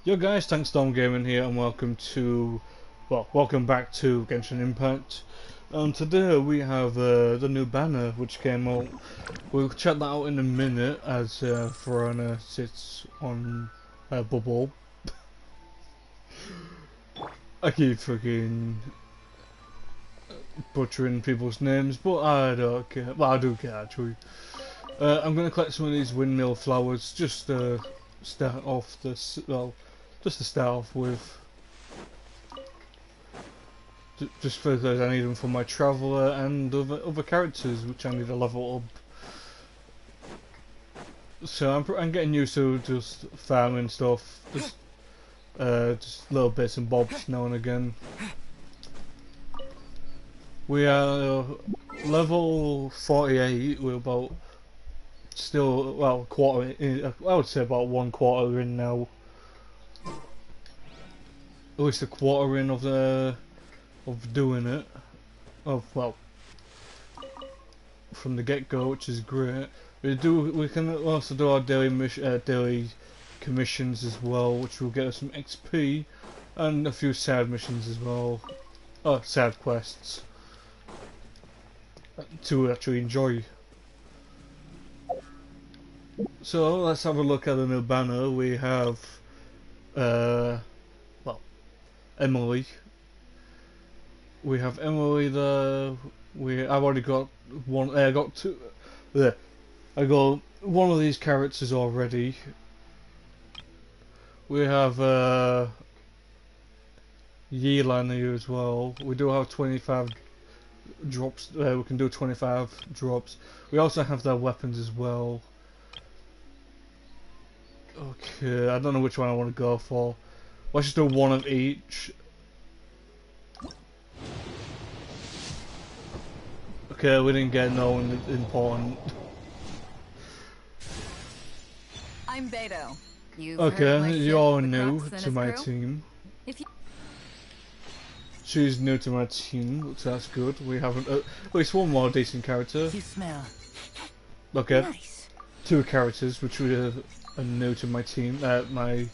Yo guys, thanks Storm Gaming here and welcome back to Genshin Impact. Today we have the new banner which came out. We'll check that out in a minute as Verona sits on a bubble. I keep freaking butchering people's names, but I don't care. Well, I do care actually. I'm going to collect some of these windmill flowers just to start off this, just to start off with. Just because I need them for my traveller and other characters which I need to level up. So I'm getting used to just farming stuff, just little bits and bobs now and again. We are level 48. We're about still quarter. I would say about 1/4 in now. At least a quarter in of doing it. From the get-go, which is great. We can also do our daily commissions as well, which will get us some XP and a few side missions as well. Oh, side quests to actually enjoy. So let's have a look at the new banner. We have Emily. We have Emily there. I've already got one. I got two. There. I got one of these characters already. We have Yelan here as well. We do have 25 drops. We can do 25 drops. We also have their weapons as well. Okay, I don't know which one I want to go for. Let's just do one of each. Okay, we didn't get no one important. I'm Beto. Okay, you're new to my team. She's new to my team, so that's good. We have at least one more decent character. You smell. Okay, Nice. two characters which are new to my team. My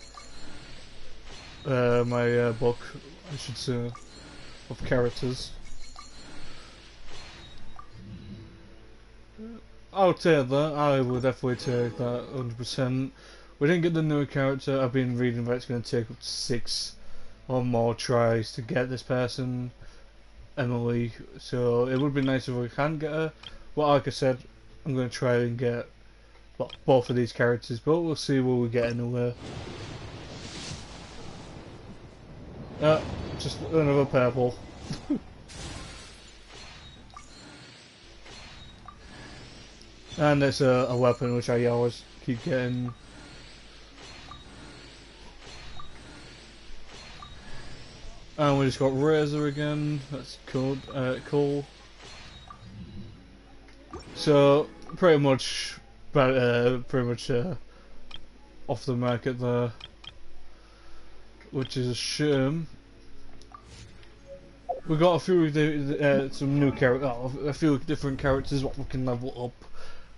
book, I should say, of characters. I'll take that. I would definitely take that 100%. We didn't get the new character. I've been reading that it's going to take up to 6 or more tries to get this person, Emily. So it would be nice if we can get her. Well, like I said, I'm going to try and get both of these characters, but we'll see what we get anyway. Just another purple. And it's a weapon which I always keep getting. And we just got Razor again. That's cool. Cool. So pretty much off the market there, which is a shame. We got a few some new a few different characters what we can level up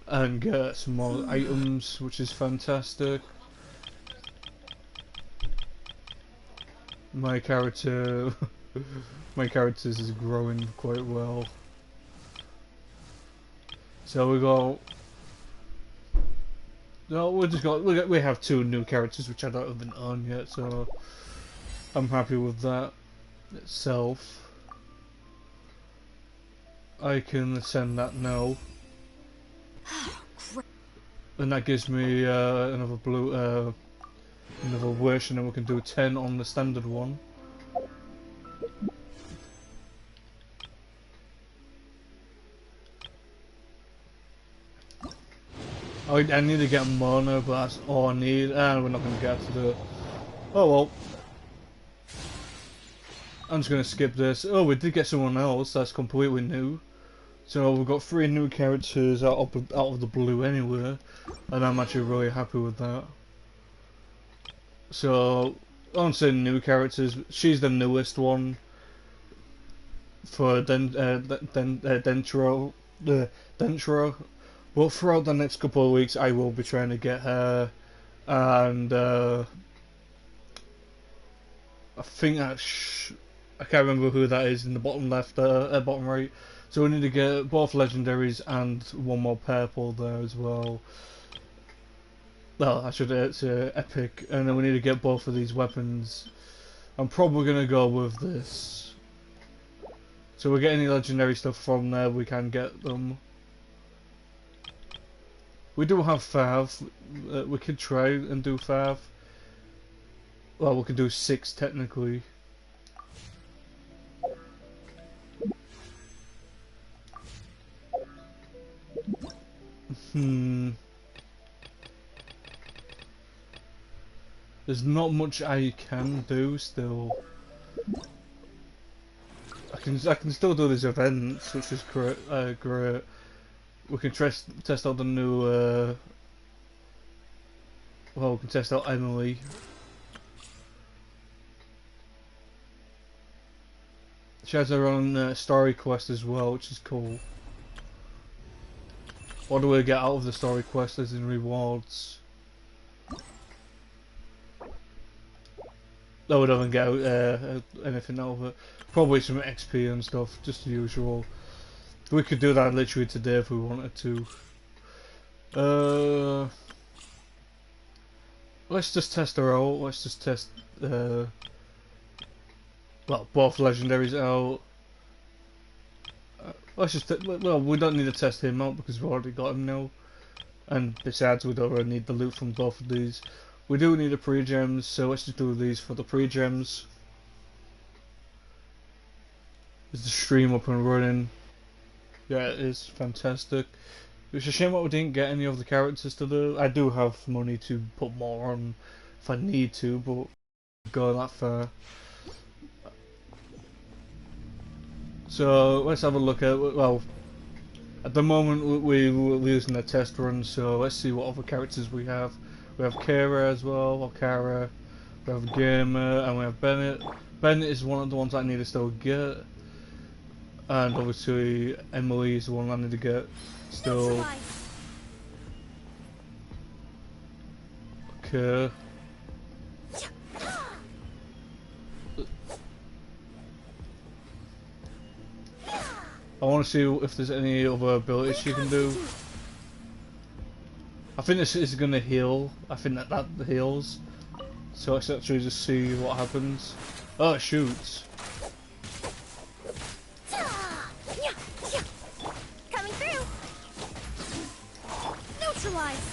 and get some more items, which is fantastic. My characters is growing quite well. So we got. No, we have 2 new characters which I don't even own yet, so I'm happy with that itself. I can send that now. And that gives me another another wish, and then we can do 10 on the standard one. I need to get Mona, but that's all I need, and we're not going to get to the. Oh well. I'm just going to skip this. Oh, we did get someone else that's completely new. So we've got 3 new characters out of the blue anyway, and I'm actually really happy with that. So I won't say new characters. She's the newest one for Dentro. But throughout the next couple of weeks, I will be trying to get her and think that's I can't remember who that is in the bottom left, bottom right. So we need to get both legendaries and one more purple there as well. Well, I should say epic, and then we need to get both of these weapons. I'm probably gonna go with this. So we get any legendary stuff from there, we can get them. We do have 5. We could try and do 5. Well, we could do 6 technically. There's not much I can do still. I can still do these events, which is great. Great. We can test out the new. Well, we can test out Emily. She has her own story quest as well, which is cool. What do we get out of the story quest as in rewards? No, we don't get anything out of it. Probably some XP and stuff, just the usual. We could do that literally today if we wanted to. Let's just test her out. Let's just test, well, both legendaries out. Let's just, well, we don't need to test him out because we've already got him now. And besides, we don't really need the loot from both of these. We do need the pre-gems, so let's just do these for the pre-gems. Is the stream up and running? Yeah, it is fantastic. It's a shame that we didn't get any of the characters to do. I do have money to put more on if I need to, but go that far. So let's have a look at, well, at the moment we're using a test run, so let's see what other characters we have. We have Kara as well, or Kara, we have Gamer, and we have Bennett. Bennett is one of the ones I need to still get. And obviously Emily is the one I need to get still. Okay. I want to see if there's any other abilities she can do. I think this is going to heal. I think that heals. So let's actually just see what happens. Oh, it shoots. Coming through. Neutralize.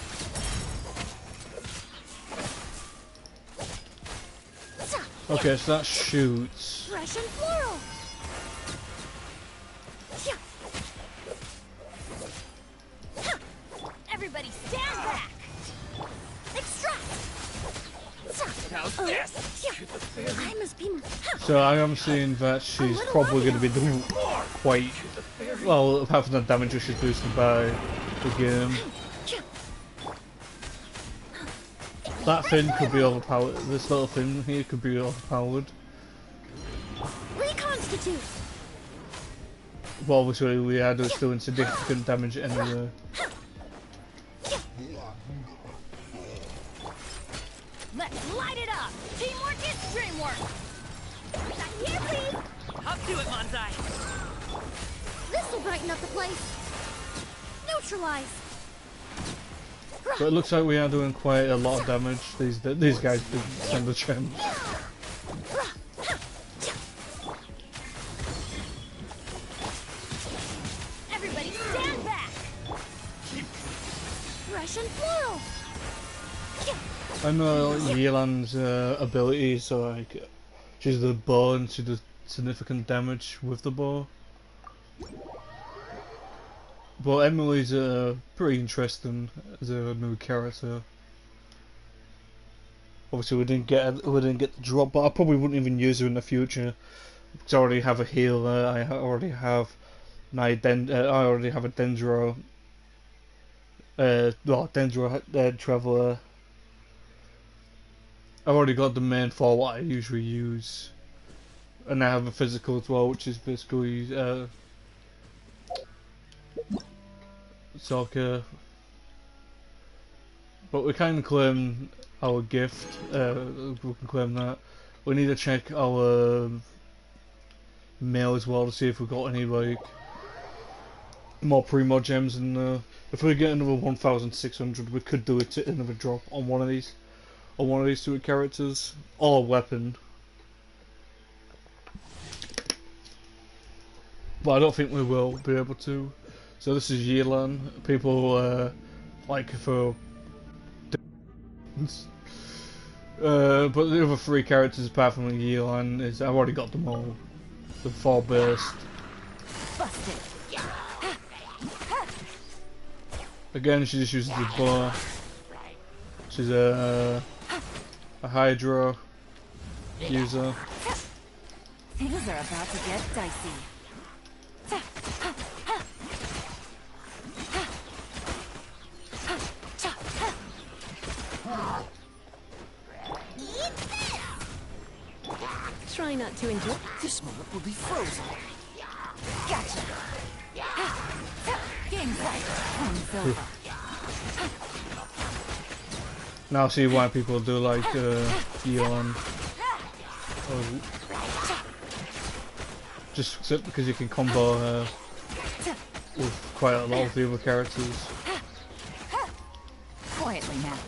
Okay, so that shoots. Fresh and floral. Everybody stand back. Extract. How's this? I must be. So I am seeing that she's probably going to be doing quite well, apart from the damage which is boosted by the game. That thing could be overpowered. This little thing here could be overpowered. Reconstitute. But obviously we are just doing significant damage anyway. Let's light it up. Teamwork is dreamwork. Not here, please. Up to it, Manzai. This will brighten up the place. Neutralize. So it looks like we are doing quite a lot of damage. These guys do stand a chance. Everybody stand back. Fresh and floral. I know Yelan's abilities are like she's the bow and she does significant damage with the bow. But Emily's pretty interesting as a new character. Obviously we didn't get the drop, but I probably wouldn't even use her in the future. Because I already have a healer. I already have I already have a Dendro. Dendro Traveler. I've already got the main for what I usually use, and I have a physical as well, which is basically soccer. But we can claim our gift. We can claim that. We need to check our mail as well to see if we've got any like more pre-mod gems, and if we get another 1,600 we could do it to another drop on one of these two characters or weapon. But I don't think we will be able to. So this is Yelan. People like for but the other three characters apart from Yelan is I've already got them all. The 4 burst. Busted. Again, she just uses the bar. She's a Hydra user. Things are about to get dicey. Try not to enjoy. This moment will be frozen. Gotcha. Game's like game's over. Now I see why people do like Yelan. Just because you can combo her with quite a lot of the other characters. Quietly now.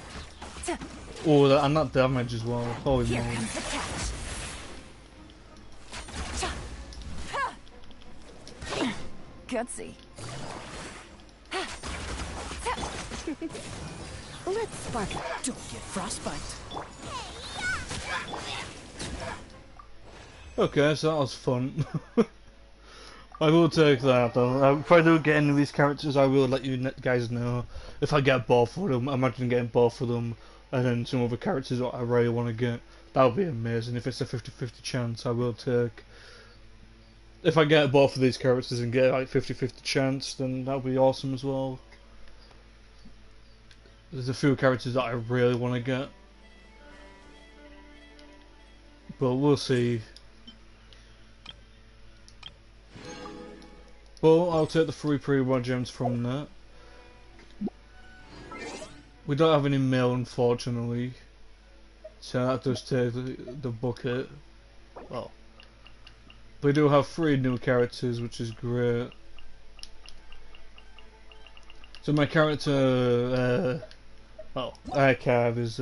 Oh, and that damage as well. Holy Here moly. comes the catch. Gutsy. Let's spark it. Don't get frostbite. Okay, so that was fun. I will take that though. If I do get any of these characters, I will let you guys know. If I get both of them, imagine getting both of them, and then some other characters that I really want to get. That would be amazing. If it's a 50-50 chance, I will take. If I get both of these characters and get like 50-50 chance, then that would be awesome as well. There's a few characters that I really want to get, but we'll see. Well, I'll take the 3 pre-mod gems from that. We don't have any mail, unfortunately, so that does take the bucket. Well, we do have 3 new characters, which is great. So my character, archive is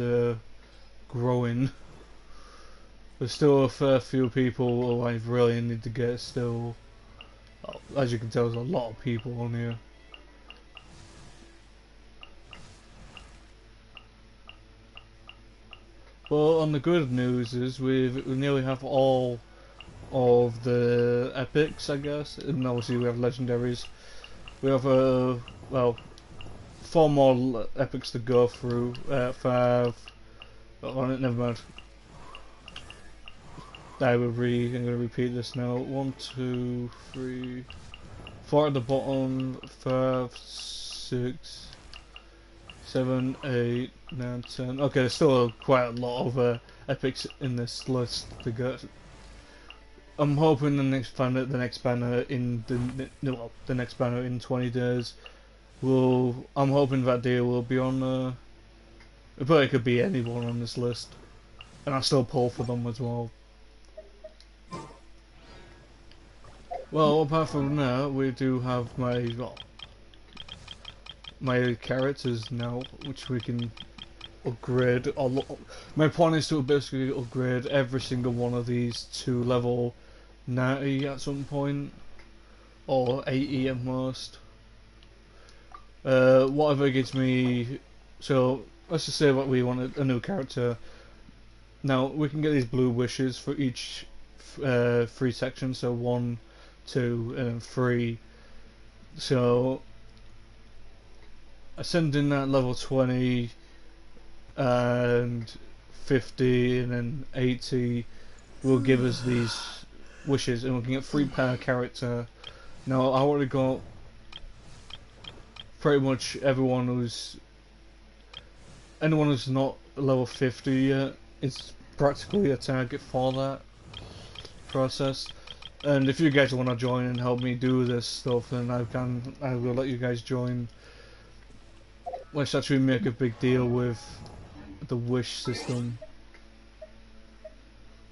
growing. There's still a fair few people who I really need to get still. Well, as you can tell, there's a lot of people on here. Well, on the good news is we nearly have all of the epics, I guess, and obviously we have legendaries. We have well, 4 more epics to go through. 5. Oh, never mind. I'm going to repeat this now. 1, 2, 3, 4 at the bottom. 5, 6, 7, 8, 9, 10. Okay, there's still quite a lot of epics in this list to get. I'm hoping the next banner in the next banner in 20 days I'm hoping that day will be on but it could be anyone on this list, and I'll still pull for them as well. Well, apart from that, we do have my characters now, which we can upgrade. My plan is to basically upgrade every single one of these to level 90 at some point, or 80 at most. Whatever gives me. So let's just say what we want a new character. Now we can get these blue wishes for each 3 sections. So 1, 2, and then 3. So ascending at level 20 and 50 and then 80 will give us these wishes, and we can get 3 per character. Now I already got pretty much anyone who's not level 50 yet is practically a target for that process. And if you guys want to join and help me do this stuff, then I will let you guys join. Let's actually make a big deal with the wish system.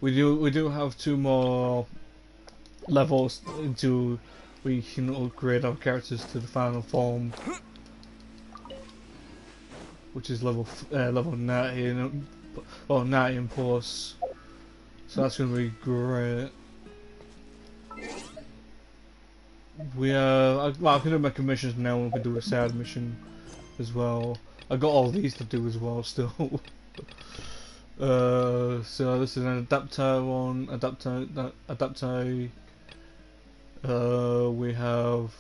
We do have 2 more levels into we can upgrade our characters to the final form, which is level 90 and well 90 plus. So that's gonna be great. I can do my commissions now, and we can do a side mission as well. I got all these to do as well still. So this is an adapter one, adapter. We have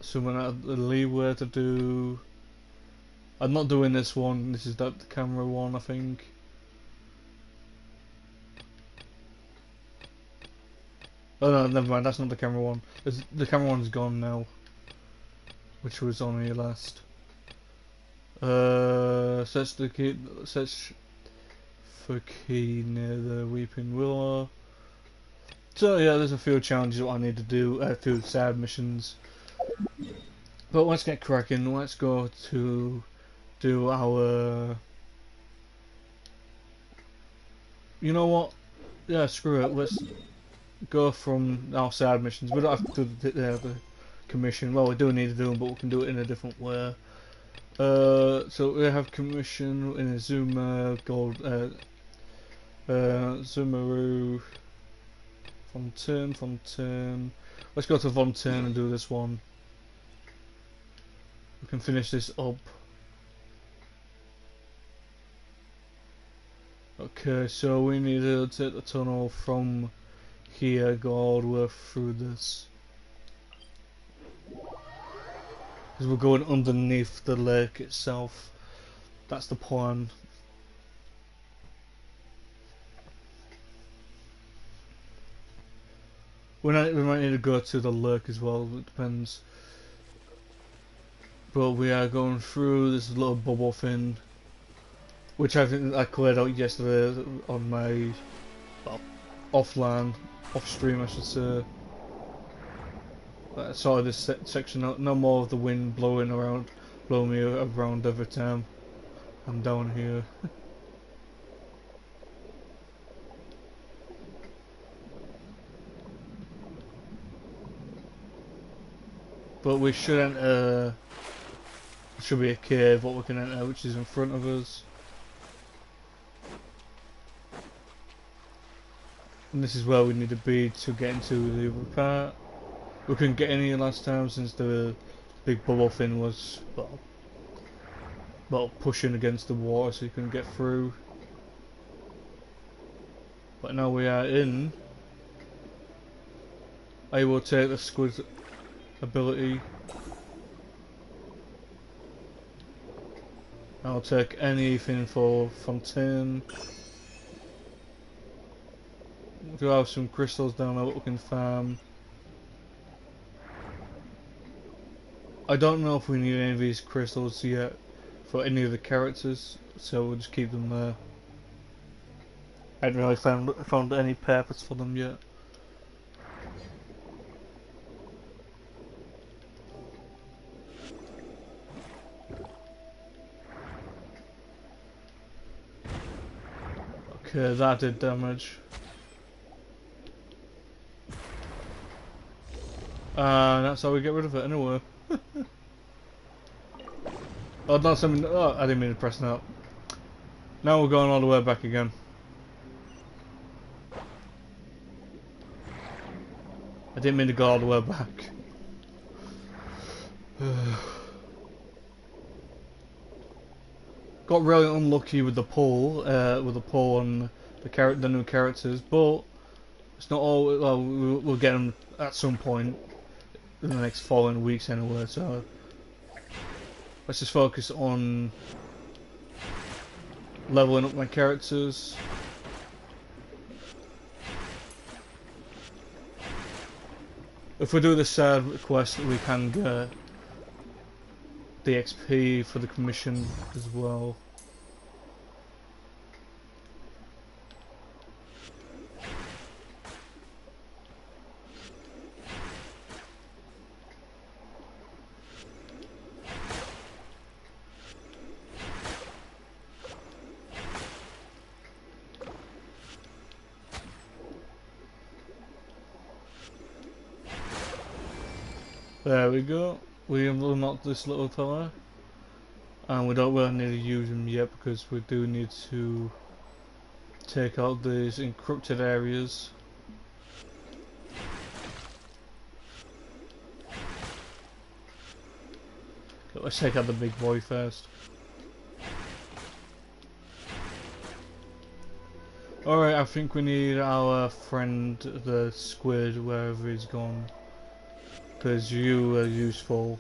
some leeway to do. I'm not doing this one. This is the camera one, I think. Oh no, never mind. That's not the camera one. The camera one's gone now, which was on here last. Search for key near the Weeping Willow. So yeah, there's a few challenges that I need to do, a few side missions. But let's get cracking. Let's go to do our. You know what? Yeah, screw it. Let's go from our side missions. We don't have to do the commission. Well, we do need to do them, but we can do it in a different way. So we have commission in a Zuma gold, Zumaru Fontaine. Let's go to Fontaine and do this one. We can finish this up. Okay, so we need to take the tunnel from here, go all the way through this. Because we're going underneath the lake itself. That's the plan. We might need to go to the lake as well, it depends. But we are going through this little bubble thing, which I think I cleared out yesterday on my off stream I should say. I saw this section out, no more of the wind blowing me around every time I'm down here. But we should enter, there should be a cave what we can enter which is in front of us. And this is where we need to be to get into the other part. We couldn't get in here last time since the big bubble thing was well pushing against the water so you couldn't get through. But now we are in. I will take the squid ability. I'll take anything for Fontaine. We do have some crystals down there that we can farm. I don't know if we need any of these crystals yet for any of the characters, so we'll just keep them there. I haven't really found any purpose for them yet. Okay, that did damage. That's how we get rid of it anyway. Oh, not something. Oh, I didn't mean to press that. Now we're going all the way back again. I didn't mean to go all the way back. Got really unlucky with the pull, on the new characters, but it's not all. Well, we'll get them at some point in the next following weeks anyway. So let's just focus on leveling up my characters. If we do the side quest, we can get the XP for the commission as well. There we go. We have unlocked this little fella. And we don't really need to use him yet because we do need to take out these encrypted areas. Okay, let's take out the big boy first. Alright, I think we need our friend the squid wherever he's gone. Because you are useful.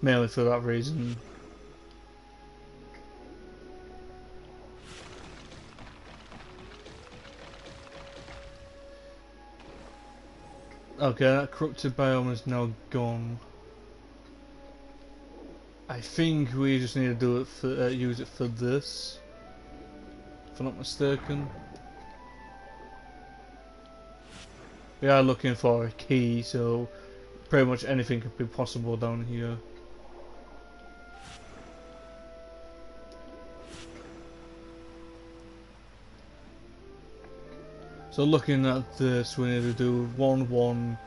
Mainly for that reason. Okay, that corrupted biome is now gone. I think we just need to do it for use it for this, if I'm not mistaken. We are looking for a key, so pretty much anything could be possible down here. So looking at this, we need to do 1 1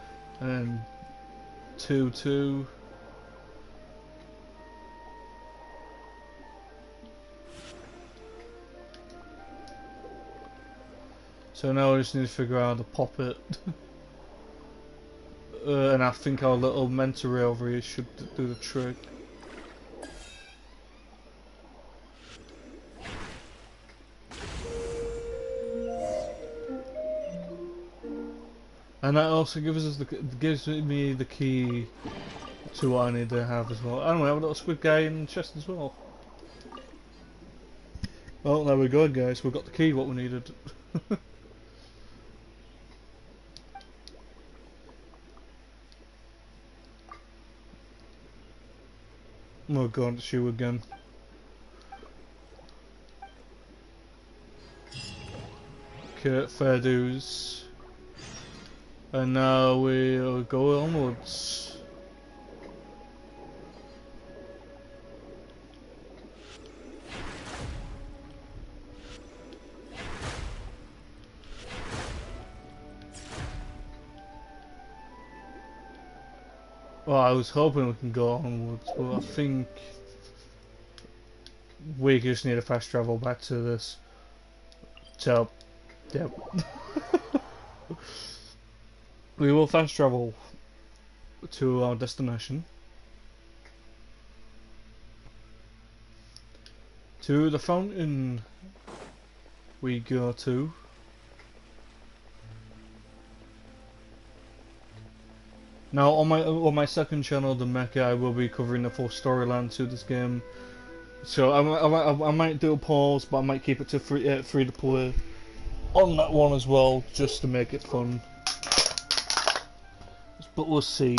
and 2 2. So now we just need to figure out how to pop it. And I think our little mentor over here should do the trick. And that also gives me the key to what I need to have as well. And we have a little squid guy in the chest as well. Well, there we go, guys. We've got the key, what we needed. We're going to shoot again. Okay, fair dues. And now we'll go onwards. Well, I was hoping we can go onwards, but I think we just need to fast travel back to this. So, yep. We will fast travel to our destination. To the fountain we go to. Now on my second channel, the Mecha, I will be covering the full storyline to this game. So I might do a pause, but I might keep it to free to play on that one as well, just to make it fun. But we'll see.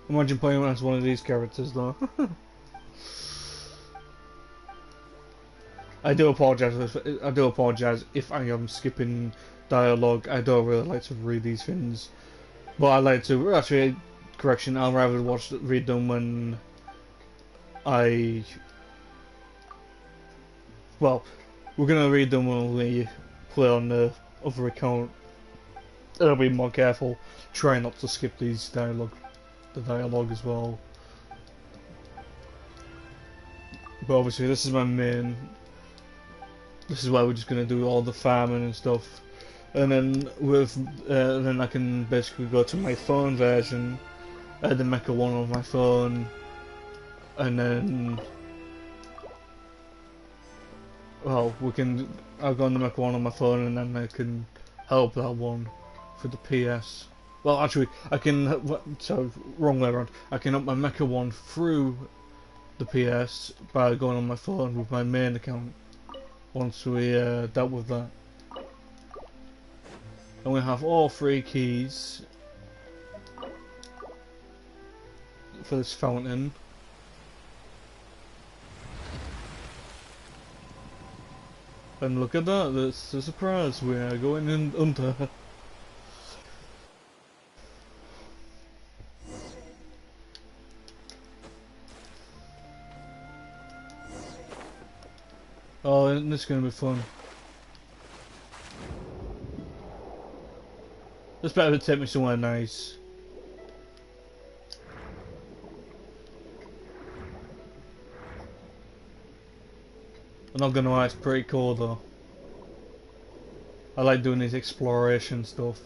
Imagine playing as one of these characters though. I do apologise if I am skipping dialogue. I don't really like to read these things, but I like to actually. Correction, I'll rather read them when well, we're gonna read them when we play on the other account. I'll be more careful, try not to skip the dialogue as well. But obviously this is my main, this is why we're just gonna do all the farming and stuff. And then then I can basically go to my phone version. The Mecha one on my phone, and then, well, I'll go on the Mecha one on my phone, and then I can help that one for the PS. Well, actually, so, wrong way around. I can up my Mecha one through the PS by going on my phone with my main account, once we dealt with that. And we have all 3 keys for this fountain. And look at that, that's a surprise, we are going in under. Oh, this is gonna be fun. This better take me somewhere nice. I'm not gonna lie, it's pretty cool though. I like doing these exploration stuff.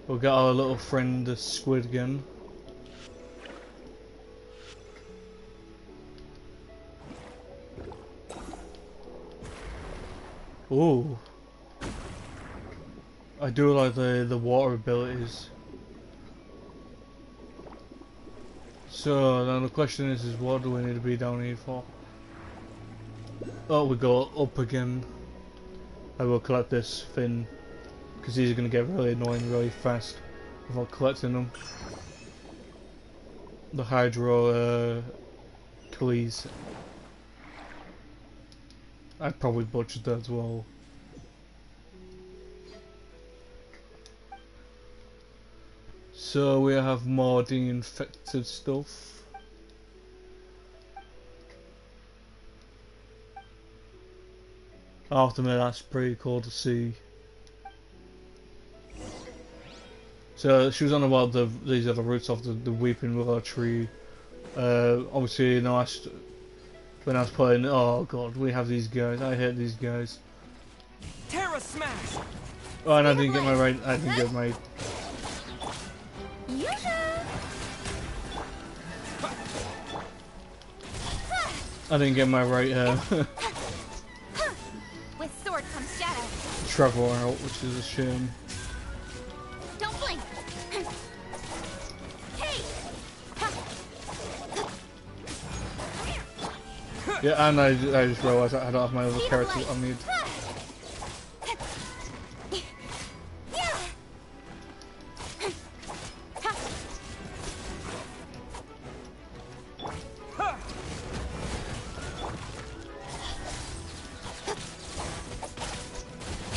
We'll get our little friend the squid again. Ooh. I do like the water abilities. So now the question is what do we need to be down here for? Oh, we go up again. I will collect this fin because these are going to get really annoying really fast without collecting them. The hydro Khalees. I probably butchered that as well. So we have more de-infected stuff. I have to admit that's pretty cool to see. So she was on about these are the roots of the weeping willow tree. Obviously, you know, when I was playing, oh god, we have these guys. I hate these guys. Terra Smash! Oh, and I didn't get my right. I didn't get my. I didn't get my right With sword comes shadow. travel out, which is a shame. Don't blink. Hey. Yeah, and I just realised I don't have my other character I need.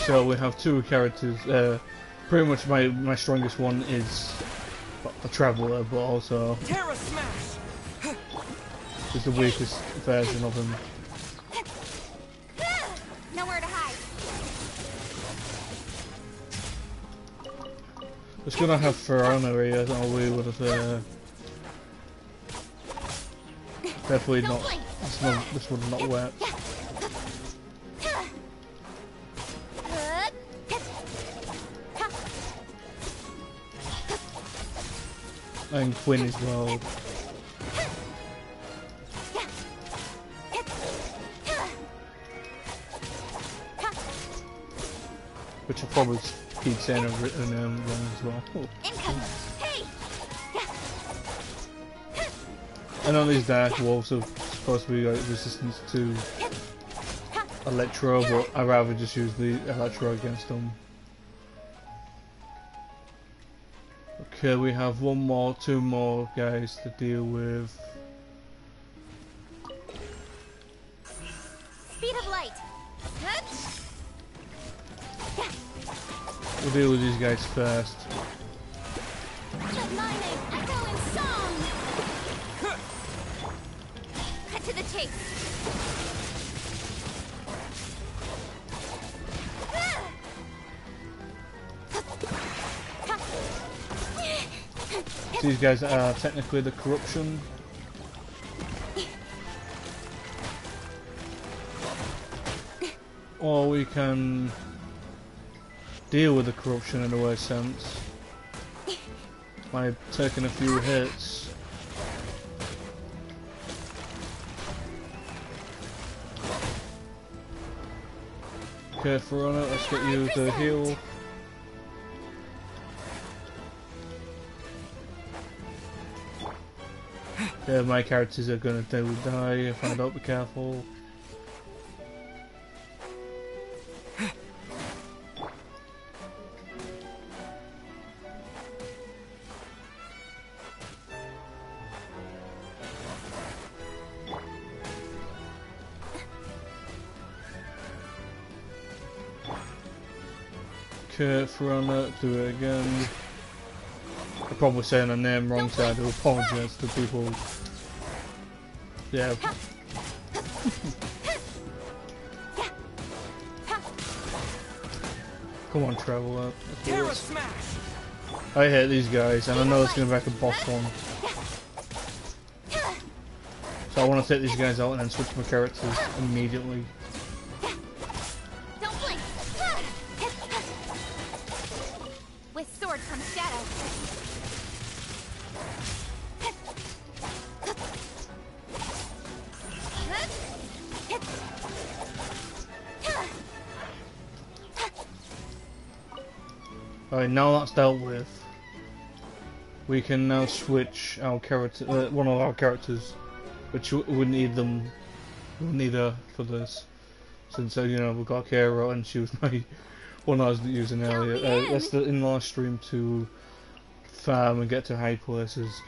So we have two characters. Pretty much my strongest one is a traveller, but also Terra Smash! is the weakest version of him. Nowhere to hide. It's gonna have Ferrana here, so we would have definitely not. This would not work. And Quinn as well. Which I'll probably keep saying I've written wrong as well. Incoming. Hey. I know these dark wolves are supposed to be like resistance to Electro, but I'd rather just use the Electro against them. Okay, we have two more guys to deal with. Speed of light. We'll deal with these guys first. Let my name echo in song. Cut to the chase. These guys are technically the corruption. Or we can deal with the corruption in a way sense by taking a few hits. Okay, Verona, let's get you to heal. Yeah, my characters are gonna die if I don't be careful. Okay, Verona, do it again. I'm probably saying her name wrong, so I do apologise to people. Yeah. Come on, Traveller. Terra smash. I hate these guys, and I know it's going to be like a boss one. So I want to take these guys out and then switch my characters immediately. Don't blink. With sword comes shadow. Alright, now that's dealt with, we can now switch our character, one of our characters, which we need them, we need her for this, since you know we've got Kara and she was my one I was using earlier. That's the in-live stream to farm and get to high places.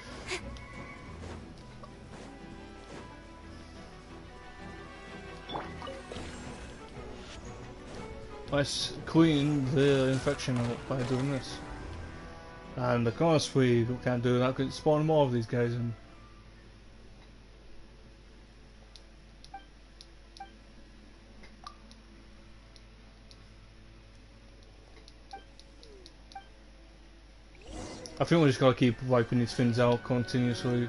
Let's clean the infection out by doing this. And of course we can't do that because it's spawning more of these guys in. I think we just gotta keep wiping these things out continuously.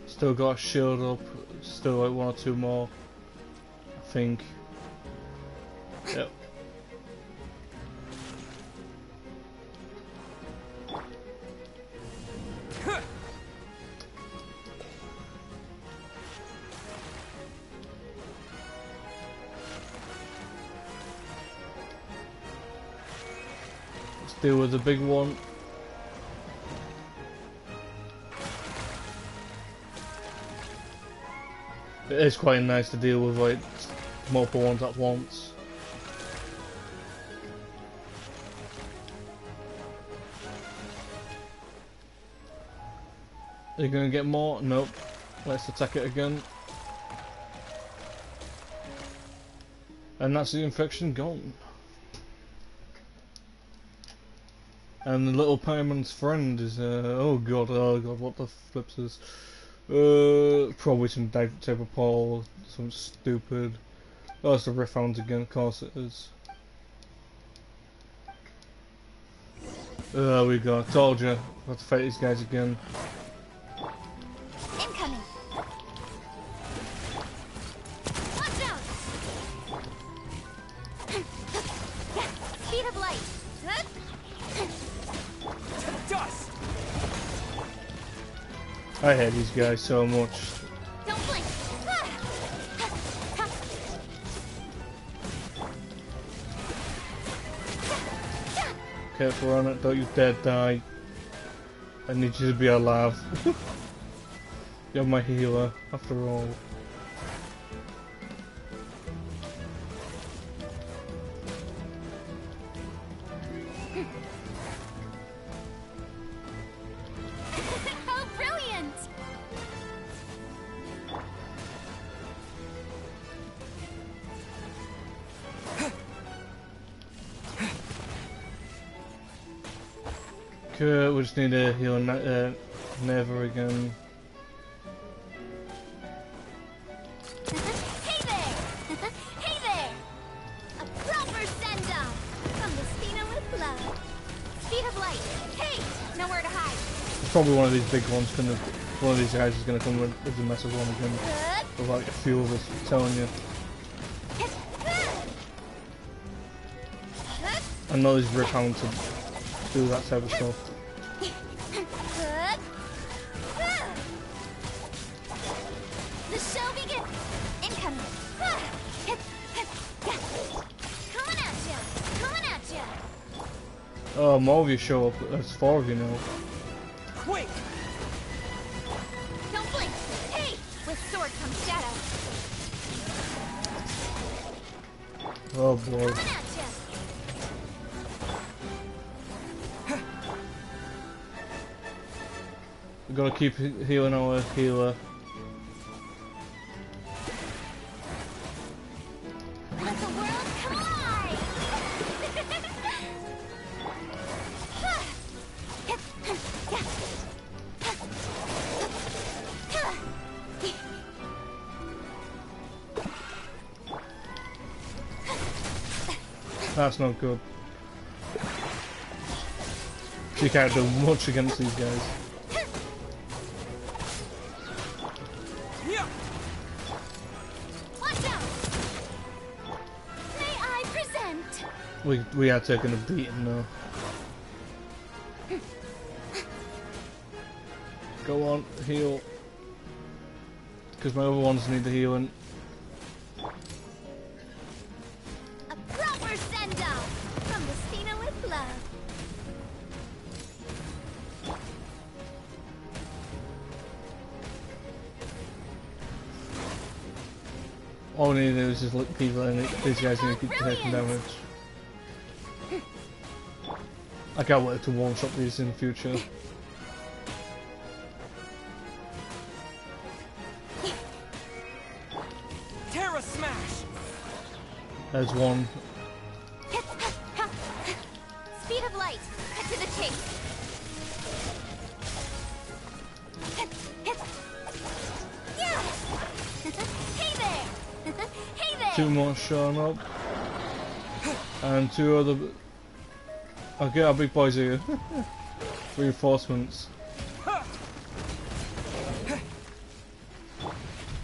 Still got a shield up, still like one or two more, I think. Yep. Let's deal with the big one. It is quite nice to deal with like multiple ones at once. Are you gonna get more? Nope. Let's attack it again. And that's the infection gone. And the little Paimon's friend is oh god, what the flips is probably some type of pole, some stupid. Oh, it's the Rift Hounds again, of course it is. There we go, told you. Have to fight these guys again. Incoming. Watch out. Speed of light. Dust. I hate these guys so much. Don't blink. Careful on it, don't you dare die. I need you to be alive. You're my healer, after all. How brilliant! Okay, we just need to heal Never again. Hey there! Hey there! A proper send-off from the Spina with love. Speed of light. Hey! Nowhere to hide. It's probably one of these big ones one of these guys is gonna come with a massive one again. With like a few of us, I'm telling you. I know these Rift Hounds to do that type of stuff. The show begins. Incoming. Coming at ya. Coming at ya. Oh, more of you show up. There's 4 of you now. Quick. Don't blink. Hey! With sword comes shadow. Oh boy. Coming at ya. We've got to keep healing our healer. Let the world collide! That's not good. You can't do much against these guys. Yeah. Watch out! May I present? We are taking a beating now. Go on, heal. Because my other ones need the healing. A proper send-off from the Spina with love. All we need to do is just look people and these guys need to keep taking damage. I can't wait to one-shot these in the future. Terra smash. There's one. Speed of light. Cut to the chase. Yeah. Hey there. Hey there. Two more showing up. And two other... Okay, our big boys here. Reinforcements.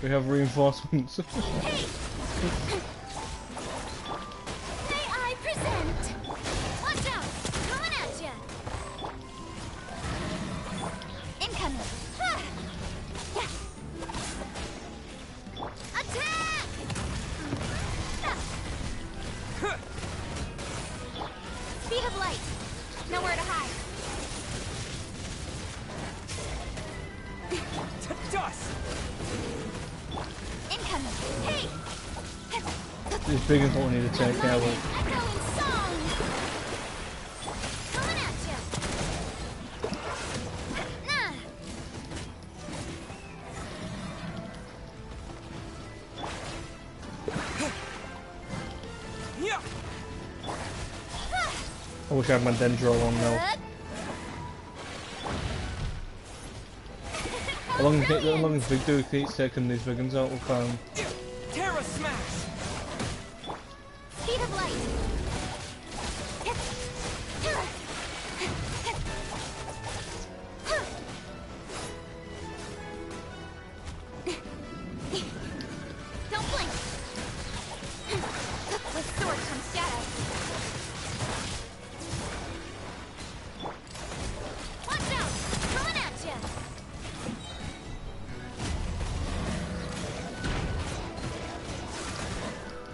We have reinforcements. Hey. May I present? Watch out. Coming at ya. Incoming. Yeah. Attack! Speed of light. Nowhere to hide. To dust. Incoming. Hey! These big ones don't need to take care of. Echoing song. Coming at ya. Nah. Yeah. I wish I had my Dendro on now. As long as Big Dude keeps taking these big ones out, we're fine. Terra smash. Speed of light. Don't blink. With sword comes shadow. Watch out! Coming at ya!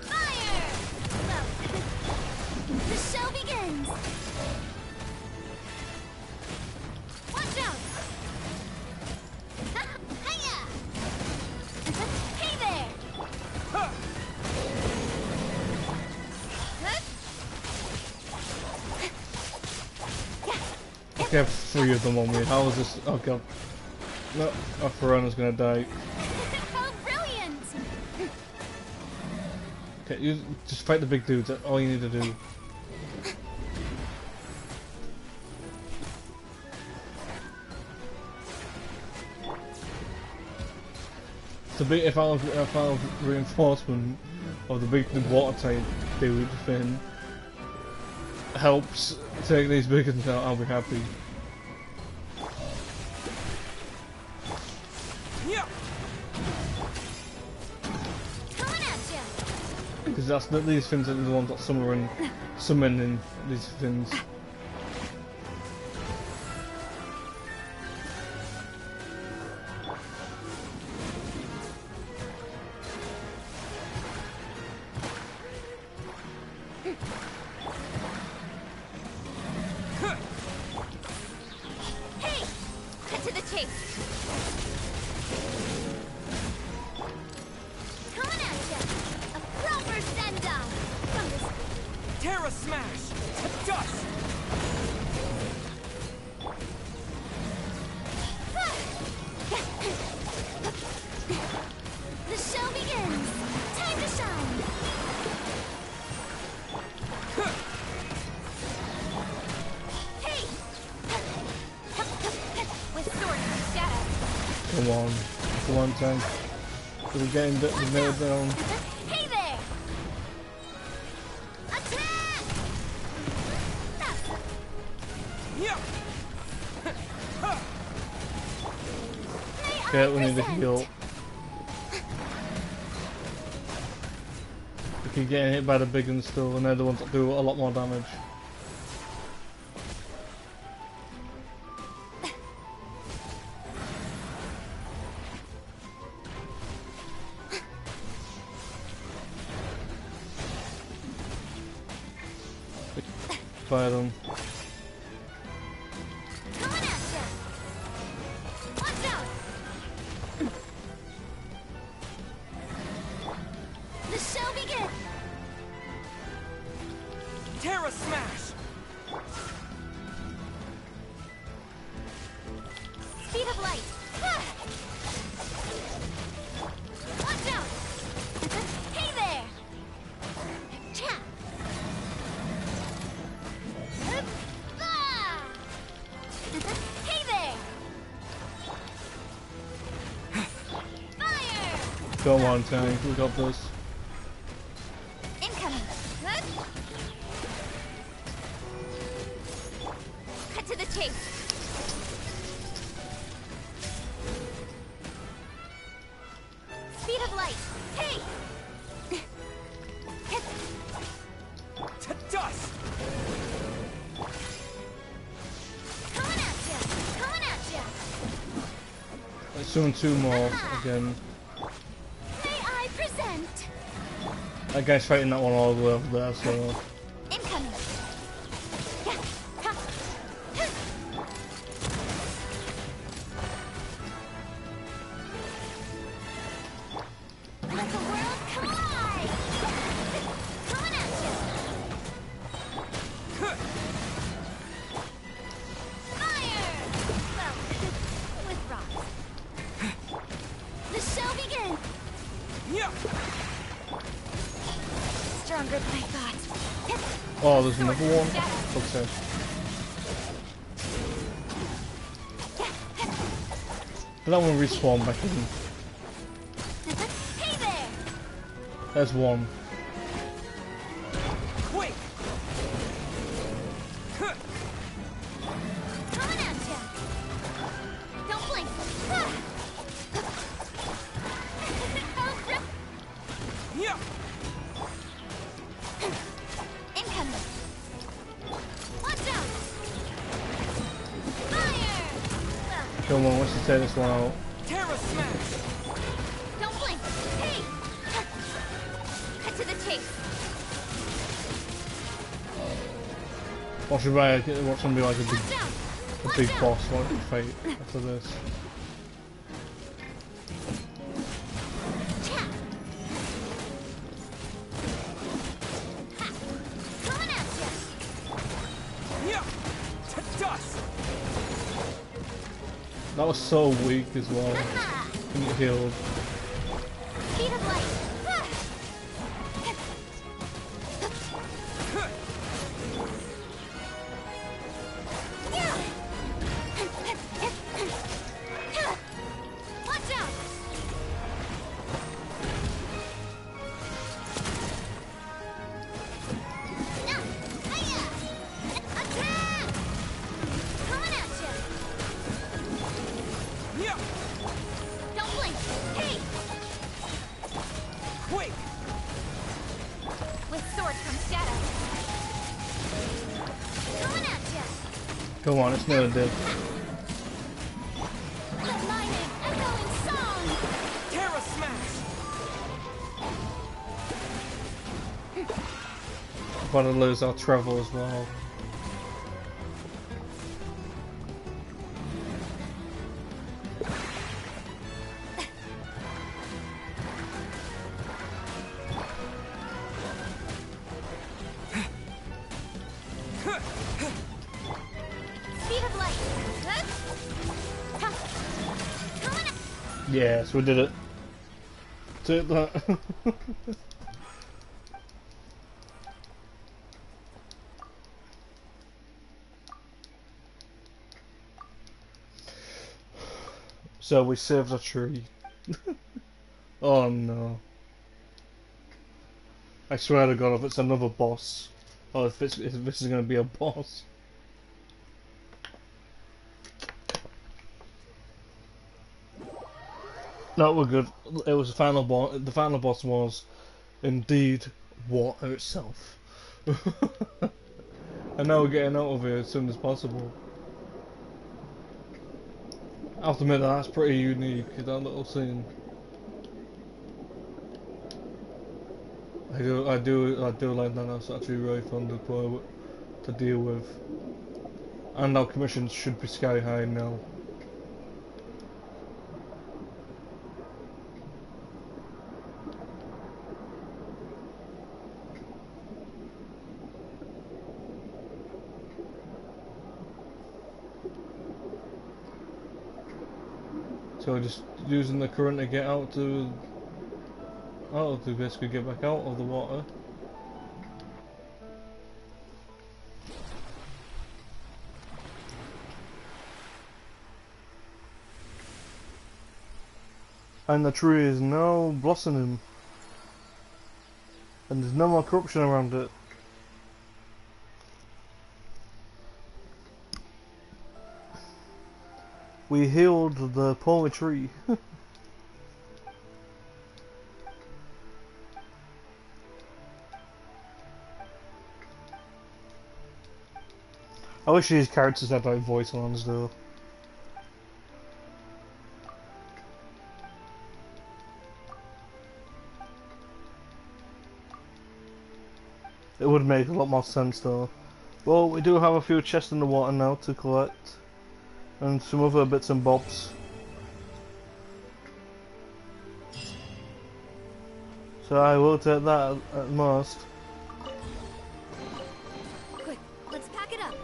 Fire! Well, the show begins. Watch out! Hiya! Hey there! Huh. Okay, I have 3 of them on me. How is this? Oh god. No, our Piranha's gonna die. How brilliant! Okay, you just fight the big dudes, that's all you need to do. If I have reinforcement of the big water type dude thing helps take these big ones out, I'll be happy. Yeah. Coming at ya! Because these things are the ones that summoning these things. Hey! Cut to the chase! Coming at ya! A proper send-off from this... Terra smash. To dust. Come on. Come on, tank. We're getting the nail down. Hey there! Attack! Yeah. May Okay, I we need to present? heal. We keep getting hit by the big ones still, and they're the ones that do a lot more damage. Fire them. Coming at ya! Watch out! The show begins! Terra Smash. Speed of light! Ah! Watch out! Hey there! Cha! Ah! Hey there! Fire! Come on, tank. We got this. Incoming! Huh? Cut to the chase! Speed of light! Hey! To dust. Coming at ya! Coming at ya! Let's soon two more again. May I present? That guy's fighting that one all the way over there, so Incoming! Yeah. Ha. Huh. Let the world collide! Coming at ya! Fire! Well, with rocks. The show begins! Yeah. Stronger than I thought. oh, there's another one. Okay. Did that one respawn back in? Hey there! There's one. Quick. Coming at ya! Don't blink! Ah! Yeah. Incoming! Watch out! Fire! Come on, let's just take this one out. Terra Smash. Don't blink! Hey! Cut to the chase! Watch gonna be like a Watch out! big boss like fight after this. Cha! Ha! Coming at ya! Yeah. To dust. That was so weak as well. Ha! Couldn't get healed. Speed of light! Ah! Yeah! Watch out! Hiya! Attack! Coming at ya! Yeah. Don't blink! Hey! Quick. With sword comes shadow. Coming at ya! Come on, it's nearly dead. Let lightning echo in song! Terra Smash. About to lose our travel as well. Speed of light! Huh? Ha! Coming at Yes, we did it. Take that. So we saved a tree. Oh no. I swear to God, if it's another boss, or if this is going to be a boss. No, we're good. It was the final boss. The final boss was indeed water itself. And now we're getting out of here as soon as possible. I have to admit that's pretty unique, that little scene. I do like that. That's actually really fun to deal with. And our commissions should be sky high now. So just using the current to get out to basically get back out of the water. And the tree is now blossoming. And there's no more corruption around it. We healed the poor tree. I wish these characters had like voice lines though. It would make a lot more sense though. Well, we do have a few chests in the water now to collect. And some other bits and bobs. So I will take that at most. Quick, let's pack it up.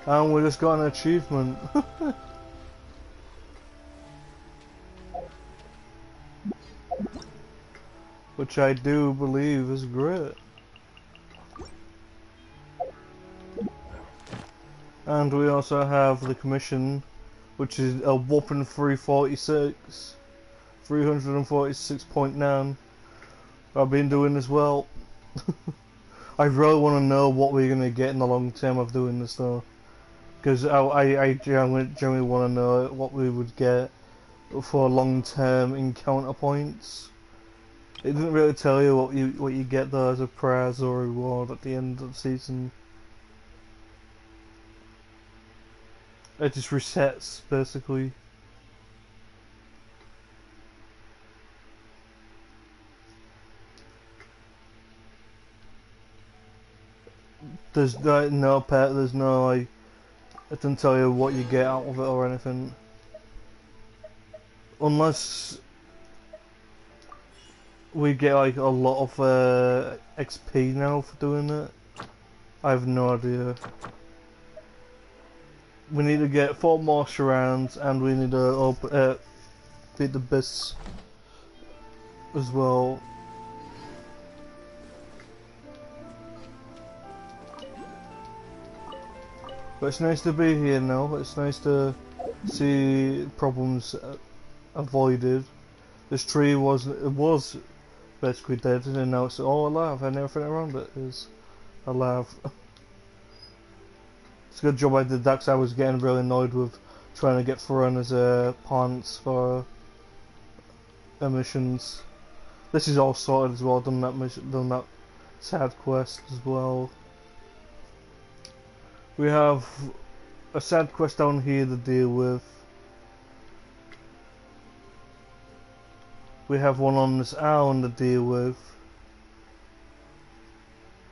And we just got an achievement. Which I do believe is great. And we also have the commission, which is a whopping 346.9. I've been doing as well. I really want to know what we're going to get in the long term of doing this though. Because I generally want to know what we would get for long term encounter points. It didn't really tell you what you get though as a prize or reward at the end of the season. It just resets basically. There's no pet. There's no like. It doesn't tell you what you get out of it or anything. Unless we get like a lot of XP now for doing it. I have no idea. We need to get 4 more surrounds and we need to beat the beasts as well. But it's nice to be here now. It's nice to see problems avoided. This tree was basically dead, and now it's all alive, and everything around it is alive. It's a good job I did that, 'cause I was getting really annoyed with trying to get thrown as plants for missions. This is all sorted as well. Done that mission, done that side quest as well. We have a side quest down here to deal with. We have one on this island to deal with.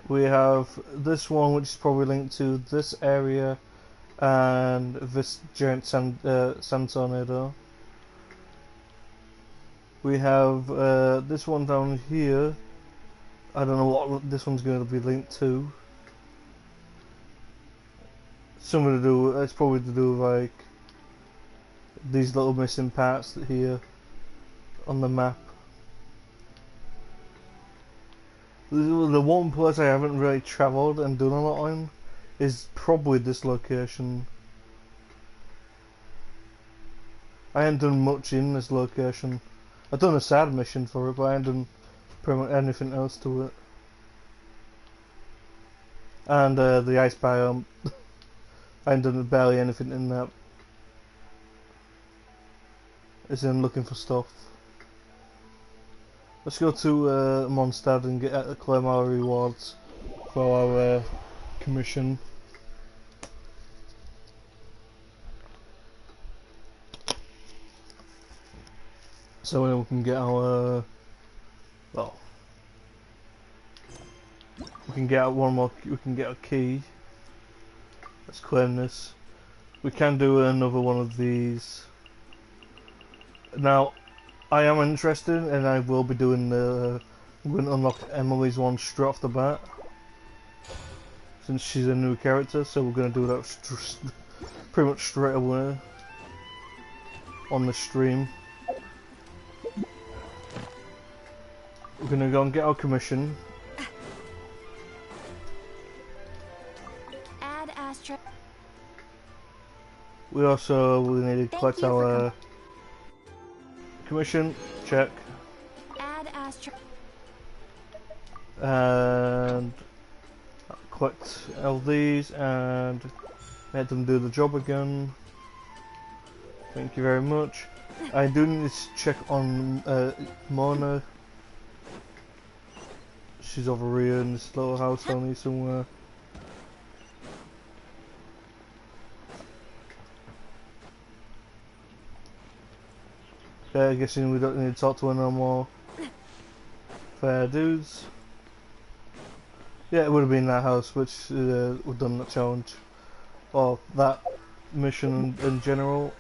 We have this one which is probably linked to this area and this giant sand tornado. We have this one down here. I don't know what this one's going to be linked to. Something to do. It's probably to do with like these little missing parts here. on the map. The one place I haven't really travelled and done a lot on is probably this location. I ain't done much in this location. I've done a side mission for it, but I ain't done pretty much anything else to it. And the ice biome. I ain't done barely anything in that. As in looking for stuff. Let's go to Mondstadt and claim our rewards for our commission. So we can get our well, we can get one more. We can get a key. Let's claim this. We can do another one of these. Now, I am interested, and I will be doing the. I'm going to unlock Emily's one straight off the bat, since she's a new character. So we're going to do that pretty much straight away on the stream. We're going to go and get our commission. Add Astra. We also will need to collect our commission. Check. Add Astra. And collect LDs and let them do the job again. Thank you very much. I do need to check on Mona. She's over here in this little house only somewhere. Okay, I'm guessing we don't need to talk to her no more. Fair dudes. Yeah, it would have been that house which we've done that challenge. Or that mission in general.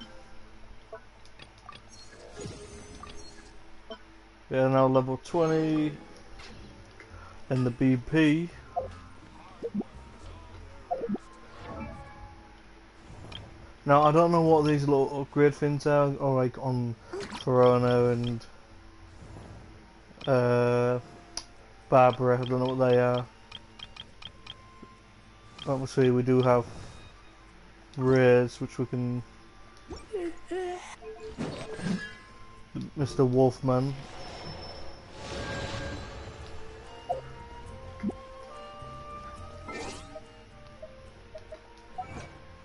Yeah, now level 20. And the BP. Now I don't know what these little upgrade things are, or like on Verona and Barbara. I don't know what they are. Obviously, we do have rares, which we can. Mr. Wolfman.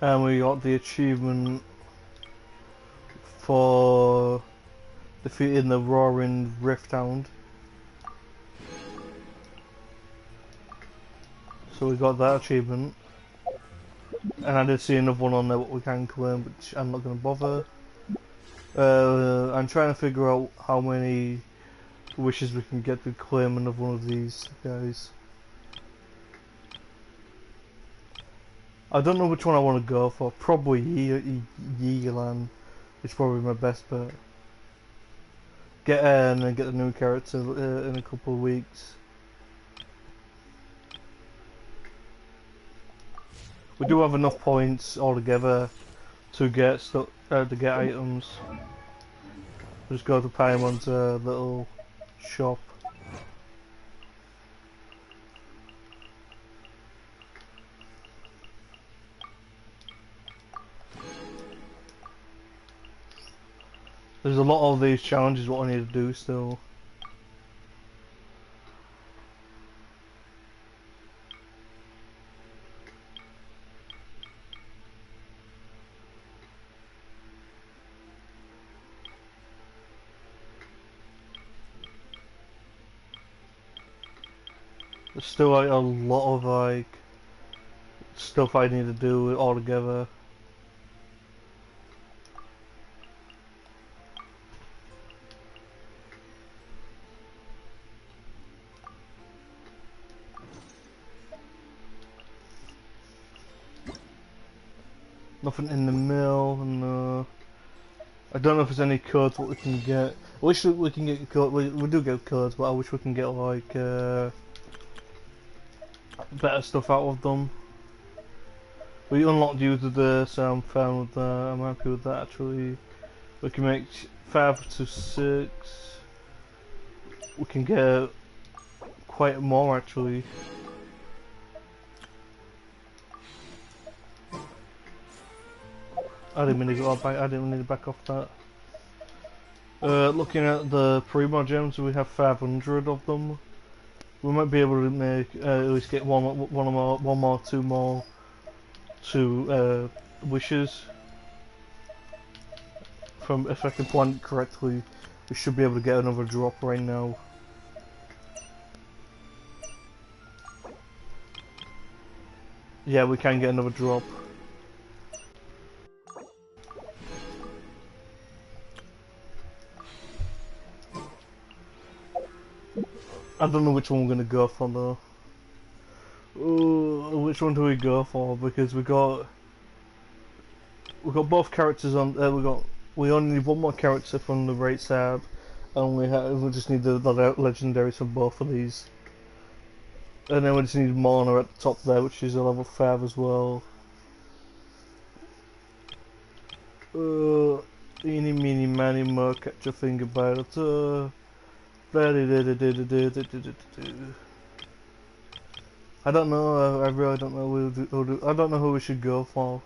And we got the achievement for defeating the Roaring Rift Hound. So we got that achievement. And I did see another one on there what we can claim, but I'm not going to bother. I'm trying to figure out how many wishes we can get to claim another one of these guys. I don't know which one I want to go for. Probably Yeelan is probably my best bet. Get her and then get the new character in a couple of weeks. We do have enough points altogether to get items. Just go to Paimon's little shop. There's a lot of these challenges what I need to do still. There's still like a lot of like stuff I need to do all together. Nothing in the mill, no. I don't know if there's any codes what we can get. I wish we can get codes. We do get codes, but I wish we can get like better stuff out of them. We unlocked user there, so I'm fine with that. I'm happy with that actually. We can make 5 to 6. We can get quite more actually. I didn't mean to go back. I didn't mean to back off that. Looking at the primo gems, we have 500 of them. We might be able to make at least get one more, 2 more, 2 wishes. From if I can plan it correctly, we should be able to get another drop right now. Yeah, we can get another drop. I don't know which one we're gonna go for though. Ooh, which one do we go for? Because we got both characters on. We only need one more character from the right side, and we just need the legendaries from both of these. And then we just need Mona at the top there, which is a level 5 as well. Eeny, meeny, miny, mo, catch a finger by the toe. I don't know. I really don't know. I don't know who we should go for.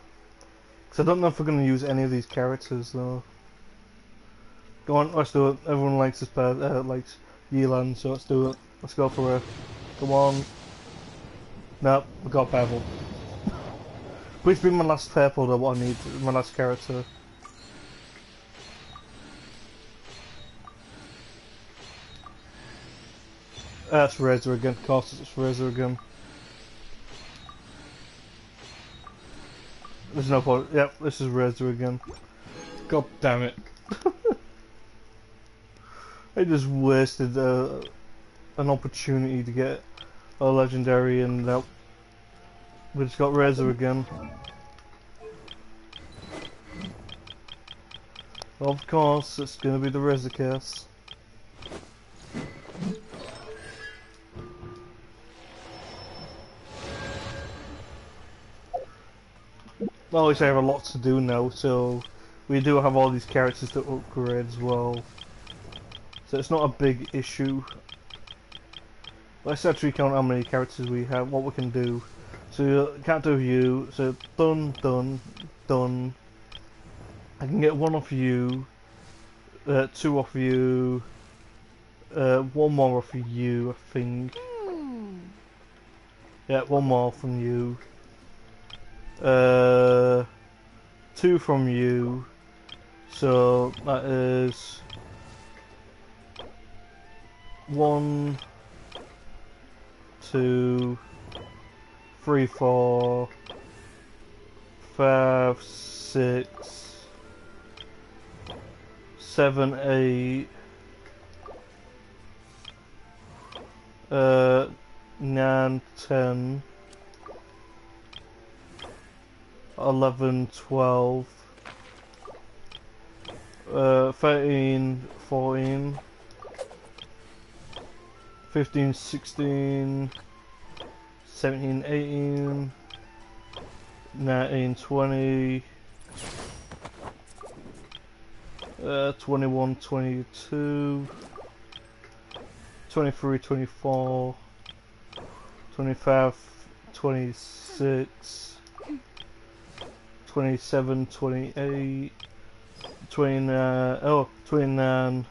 Cause I don't know if we're gonna use any of these characters though. Go on, let's do it. Everyone likes this likes Yelan, so let's do it. Let's go for her. Come on. Nope, we got purple. Please be my last purple though. What I need, my last character. That's Razor again, of course it's Razor again. There's no point, yep, this is Razor again. God damn it. I just wasted an opportunity to get a legendary and we just got Razor again. Of course, it's gonna be the Razor case. Well, I have a lot to do now, so we do have all these characters to upgrade as well. So it's not a big issue. Let's actually count how many characters we have, what we can do. So can't do you, so done, done, done. I can get 1 off you, 2 off you, 1 more off you, I think. Yeah, 1 more from you. 2 from you, so that is 1, 2, 3, 4, 5, 6, 7, 8, 9, 10. 11, 12, 13, 14, 15, 16, 17, 18, 19, 20, 21, 22, 23, 24, 25, 26, 27, 28, 29, 29,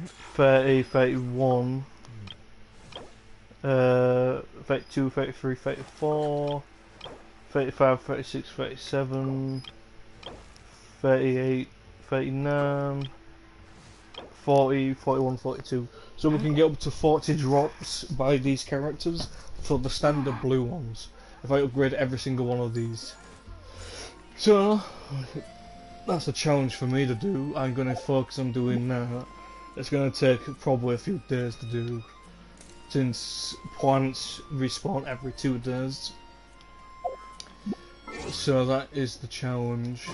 30, 31, 32, 33, 34, 35, 36, 37, 38, 39, 40, 41, 42. So we can get up to 40 drops by these characters for the standard blue ones, if I upgrade every single one of these. So, that's a challenge for me to do. I'm going to focus on doing that. It's going to take probably a few days to do, since plants respawn every 2 days. So that is the challenge.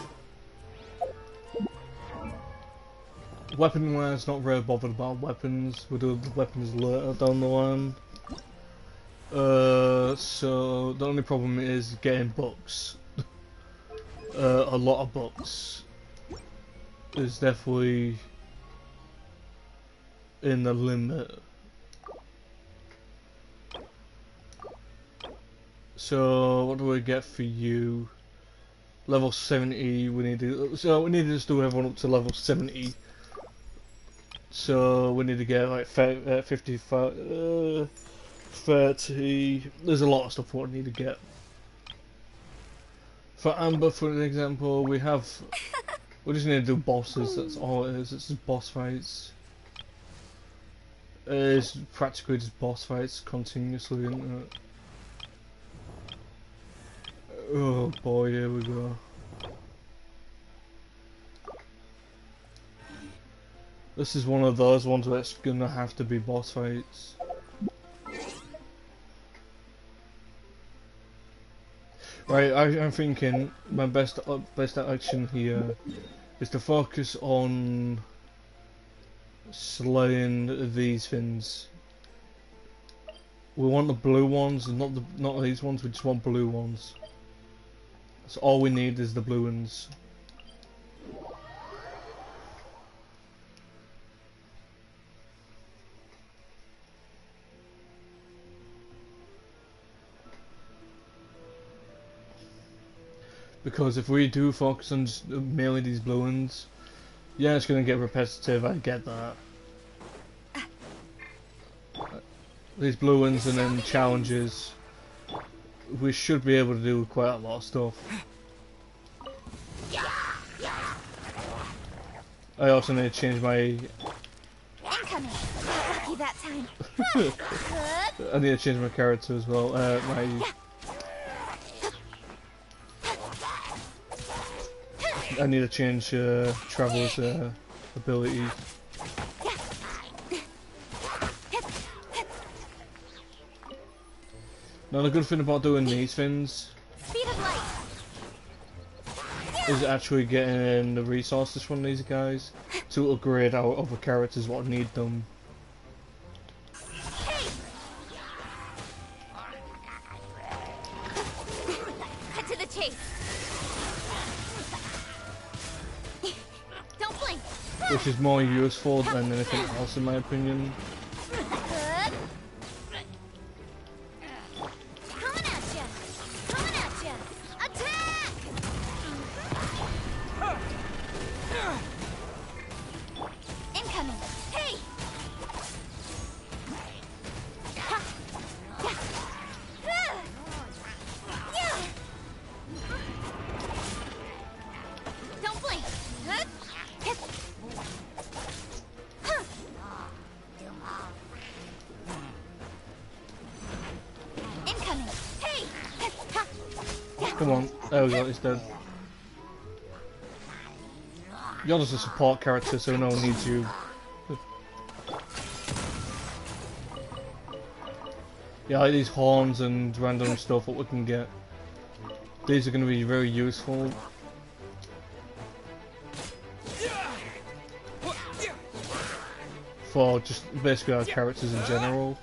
Weapon wise, not very bothered about weapons. We'll do the weapons later down the line. So the only problem is getting books. A lot of books. is definitely in the limit. So what do we get for you? Level 70. We need to. So we need to just do everyone up to level 70. So we need to get like 55, 30. There's a lot of stuff we need to get. For Amber, for an example, we just need to do bosses. That's all it is. It's just boss fights. It's practically just boss fights continuously, isn't it? Oh boy, here we go. This is one of those ones where it's gonna have to be boss fights. Right, I'm thinking my best action here is to focus on slaying these things. We want the blue ones, and not these ones. We just want blue ones. So all we need is the blue ones. Because if we do focus on just mainly these blue ones, yeah, it's gonna get repetitive. I get that. These blue ones and then challenges, we should be able to do quite a lot of stuff. I also need to change my. Incoming. Lucky that time. I need to change my character as well. I need to change Travel's ability. Now the good thing about doing these things Speed of light. is actually getting the resources from these guys to upgrade our other characters what need them. Hey. Cut to the chase. Don't blink. Which is more useful than anything else in my opinion. Coming at ya. Coming at ya. Attack! Incoming. Hey. Ha. Yeah. Yeah. Don't blink. Huh? Hit. Huh. Incoming. Hey. Hit. Ha. Yeah. Come on, there we go, it's dead. You're just a support character, so no one needs you. Yeah, like these horns and random stuff that we can get. These are going to be very useful. For just basically our characters in general.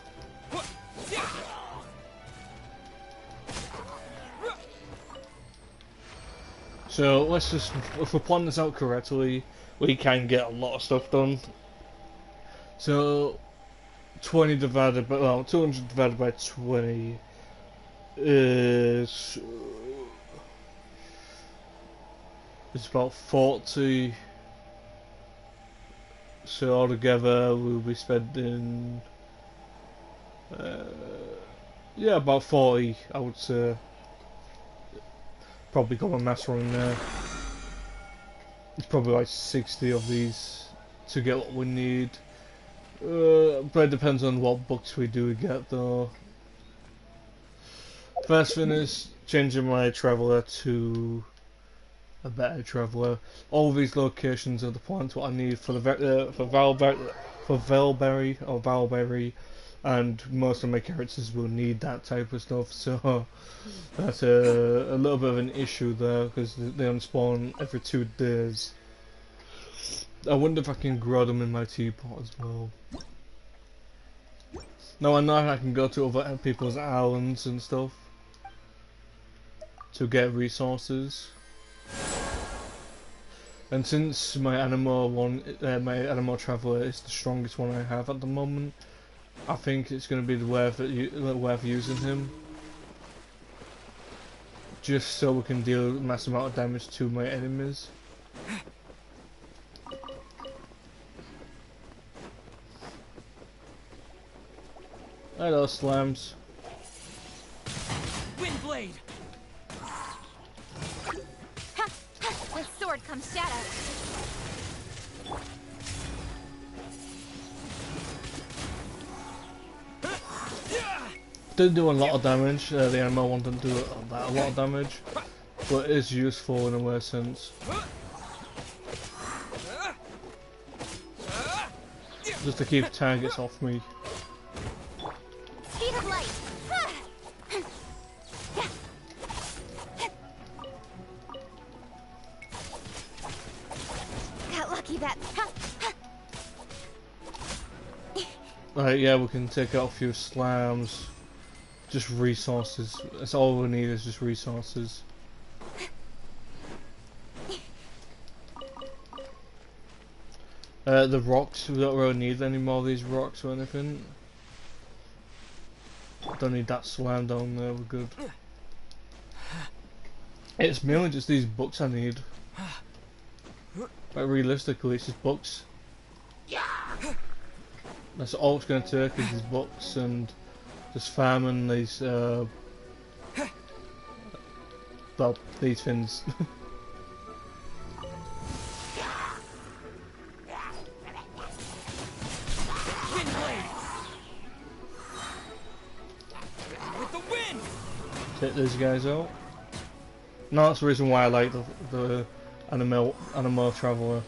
So let's just, if we plan this out correctly, we can get a lot of stuff done. So 20 divided by, well, 200 divided by 20 is, it's about 40. So altogether we'll be spending, yeah, about 40, I would say. Probably got my maths wrong there. It's probably like 60 of these to get what we need. But it depends on what books we do get though. First thing is changing my traveller to a better traveller. All these locations are the points what I need for the for Valberry or Valberry, and most of my characters will need that type of stuff. So that's a little bit of an issue there because they unspawn every 2 days. I wonder if I can grow them in my teapot as well. Now I know I can go to other people's islands and stuff to get resources. And since my my animal traveler is the strongest one I have at the moment, I think it's going to be worth using him, just so we can deal a massive amount of damage to my enemies. Hello, slams. Windblade. Ha! Ha! With sword comes shadow. Didn't do a lot of damage. The animal one didn't do a lot of damage, but it is useful in a weird sense. Just to keep targets off me. Speed of light. Got lucky that. Right, yeah, we can take out a few slams. Just resources. That's all we need is just resources. The rocks, we don't really need any more of these rocks or anything. Don't need that slam down there, we're good. It's mainly just these books I need. But realistically, it's just books. That's all it's going to take is these books and just farming these, well, these things. With the wind. Take these guys out. No, that's the reason why I like the animal traveler.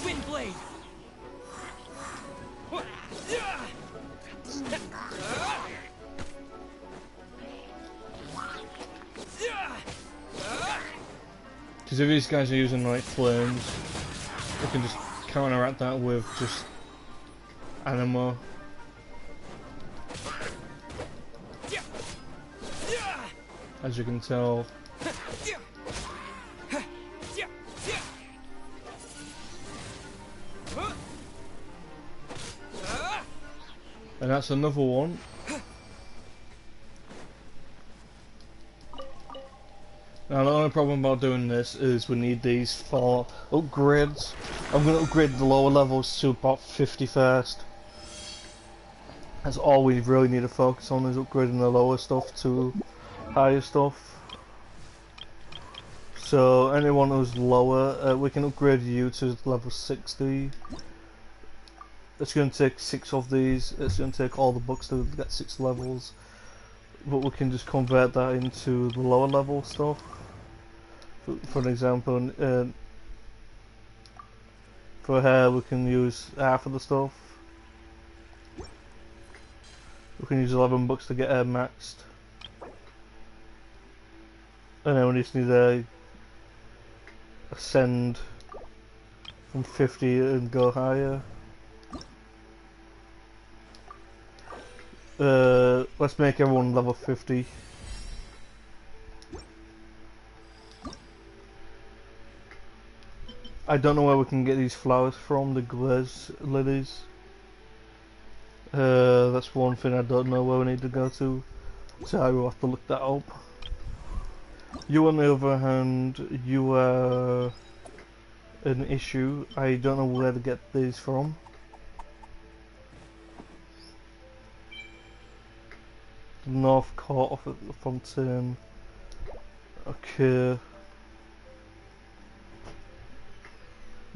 Windblade. Because if these guys are using like flames, we can just counteract that with just animal. As you can tell. And that's another one. Now the only problem about doing this is we need these for upgrades. I'm going to upgrade the lower levels to about 50 first. That's all we really need to focus on, is upgrading the lower stuff to higher stuff. So anyone who's lower, we can upgrade you to level 60. It's going to take 6 of these. It's going to take all the books to get 6 levels. But we can just convert that into the lower level stuff. For an example, for hair we can use half of the stuff. We can use 11 books to get hair maxed. And then we just need to ascend from 50 and go higher. Let's make everyone level 50. I don't know where we can get these flowers from, the glaze lilies. That's one thing I don't know where we need to go to, so I will have to look that up. You on the other hand, you are an issue. I don't know where to get these from. North Court of the Fontaine. Okay.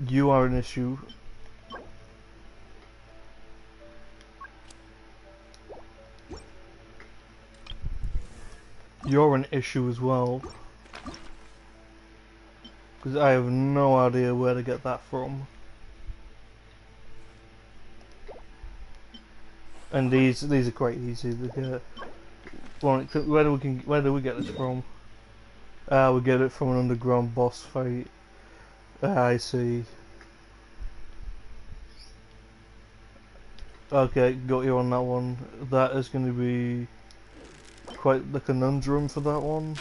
You are an issue. You're an issue as well. Because I have no idea where to get that from. And these are quite easy to get. Where do we get this from? We get it from an underground boss fight. I see. Okay, got you on that one. That is going to be quite the conundrum for that one.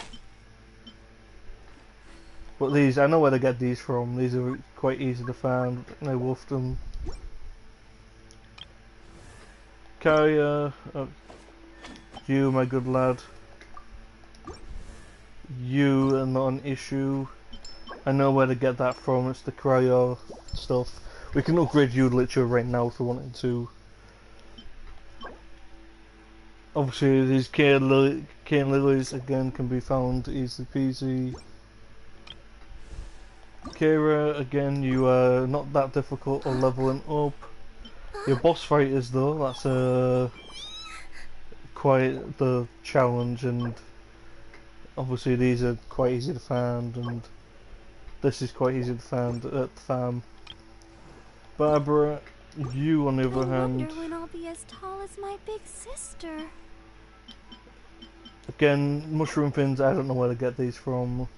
But these, I know where to get these from. These are quite easy to find. I wolfed them. Carrier, you, my good lad. You are not an issue. I know where to get that from. It's the cryo stuff. We can upgrade you literally right now if we wanted to. Obviously, these cane lilies again can be found easy peasy. Kira, again, you are not that difficult or leveling up. Your boss fight is though. That's quite the challenge, and obviously these are quite easy to find, and this is quite easy to find at the farm. Barbara, you on the other hand. I wonder when I'll be as tall as my big sister. Again, mushroom fins, I don't know where to get these from.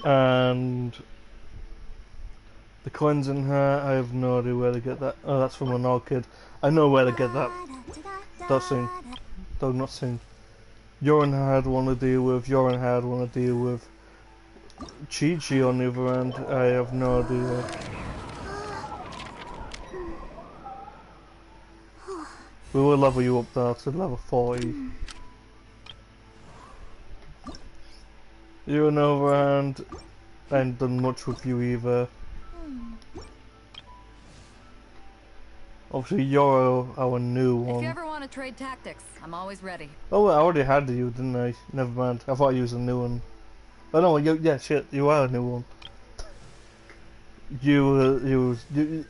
And the cleansing hair, I have no idea where to get that. Oh, that's from an orchid. I know where to get that. Don't sing. Don't not sing. Urine hard one to deal with. Urine hard one to deal with. Chi-Chi on the other end, I have no idea. We will level you up there to level 40. You on the other hand, I haven't done much with you either. Obviously you're our new one. If you ever want to trade tactics, I'm always ready. Oh, I already had you, didn't I? Never mind. I thought you was a new one. Oh no, yeah, shit, you are a new one. You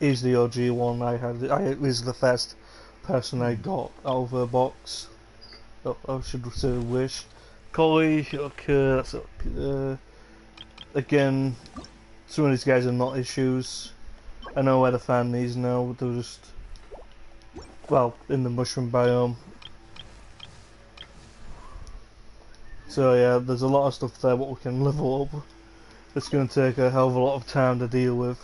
is the OG one I had. I was the first person I got out of a box. Oh, I should say wish. Collie, okay, that's okay. Again, some of these guys are not issues. I know where to find these now. They're just, well, in the mushroom biome. So yeah, there's a lot of stuff there what we can level up. It's going to take a hell of a lot of time to deal with.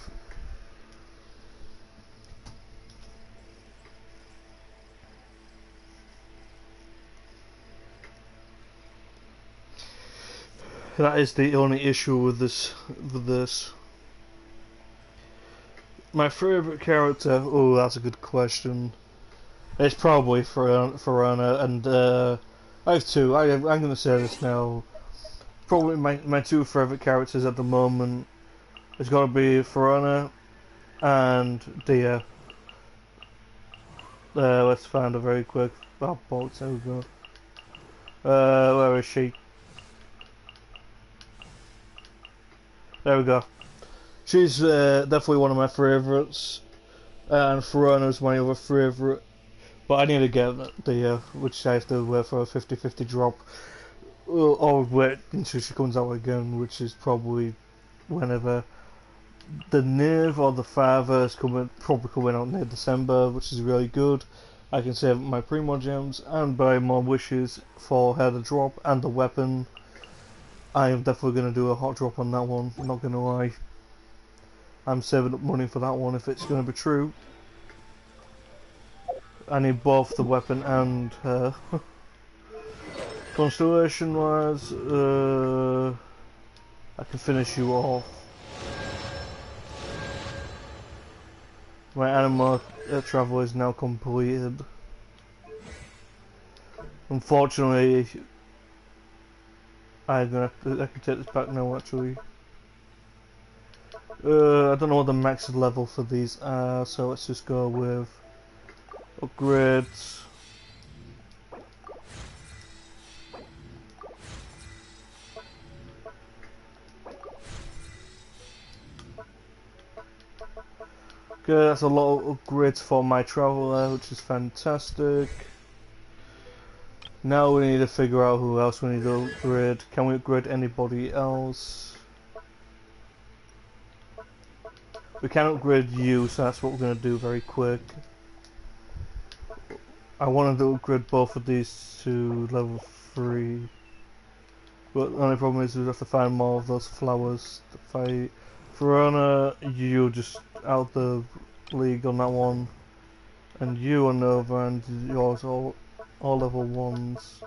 That is the only issue with this. My favourite character? Oh, that's a good question. It's probably Farana, and I have two. I'm going to say this now. Probably my two favourite characters at the moment has got to be Farana and Dia. Let's find her very quick. Oh, bollocks, there we go. Where is she? There we go. She's definitely one of my favourites, and Farana's my other favourite. But I need to get the which I have to wear for a 50-50 drop, or wait until she comes out again, which is probably whenever. The Niv or the Father is probably coming out near December, which is really good. I can save my Primo gems and buy more wishes for her to drop and the weapon. I am definitely going to do a hot drop on that one, I'm not going to lie. I'm saving up money for that one if it's going to be true. I need both the weapon and her. Constellation wise, I can finish you off. My animal travel is now completed. Unfortunately, I can take this back now actually. I don't know what the max level for these are, so let's just go with upgrades. Okay, that's a lot of upgrades for my traveler, which is fantastic. Now we need to figure out who else we need to upgrade. Can we upgrade anybody else? We can upgrade you, so that's what we're going to do very quick. I wanted to upgrade both of these to level 3. But the only problem is we have to find more of those flowers to fight. Verona, you're just out the league on that one. And you are Nova, and yours all level 1s.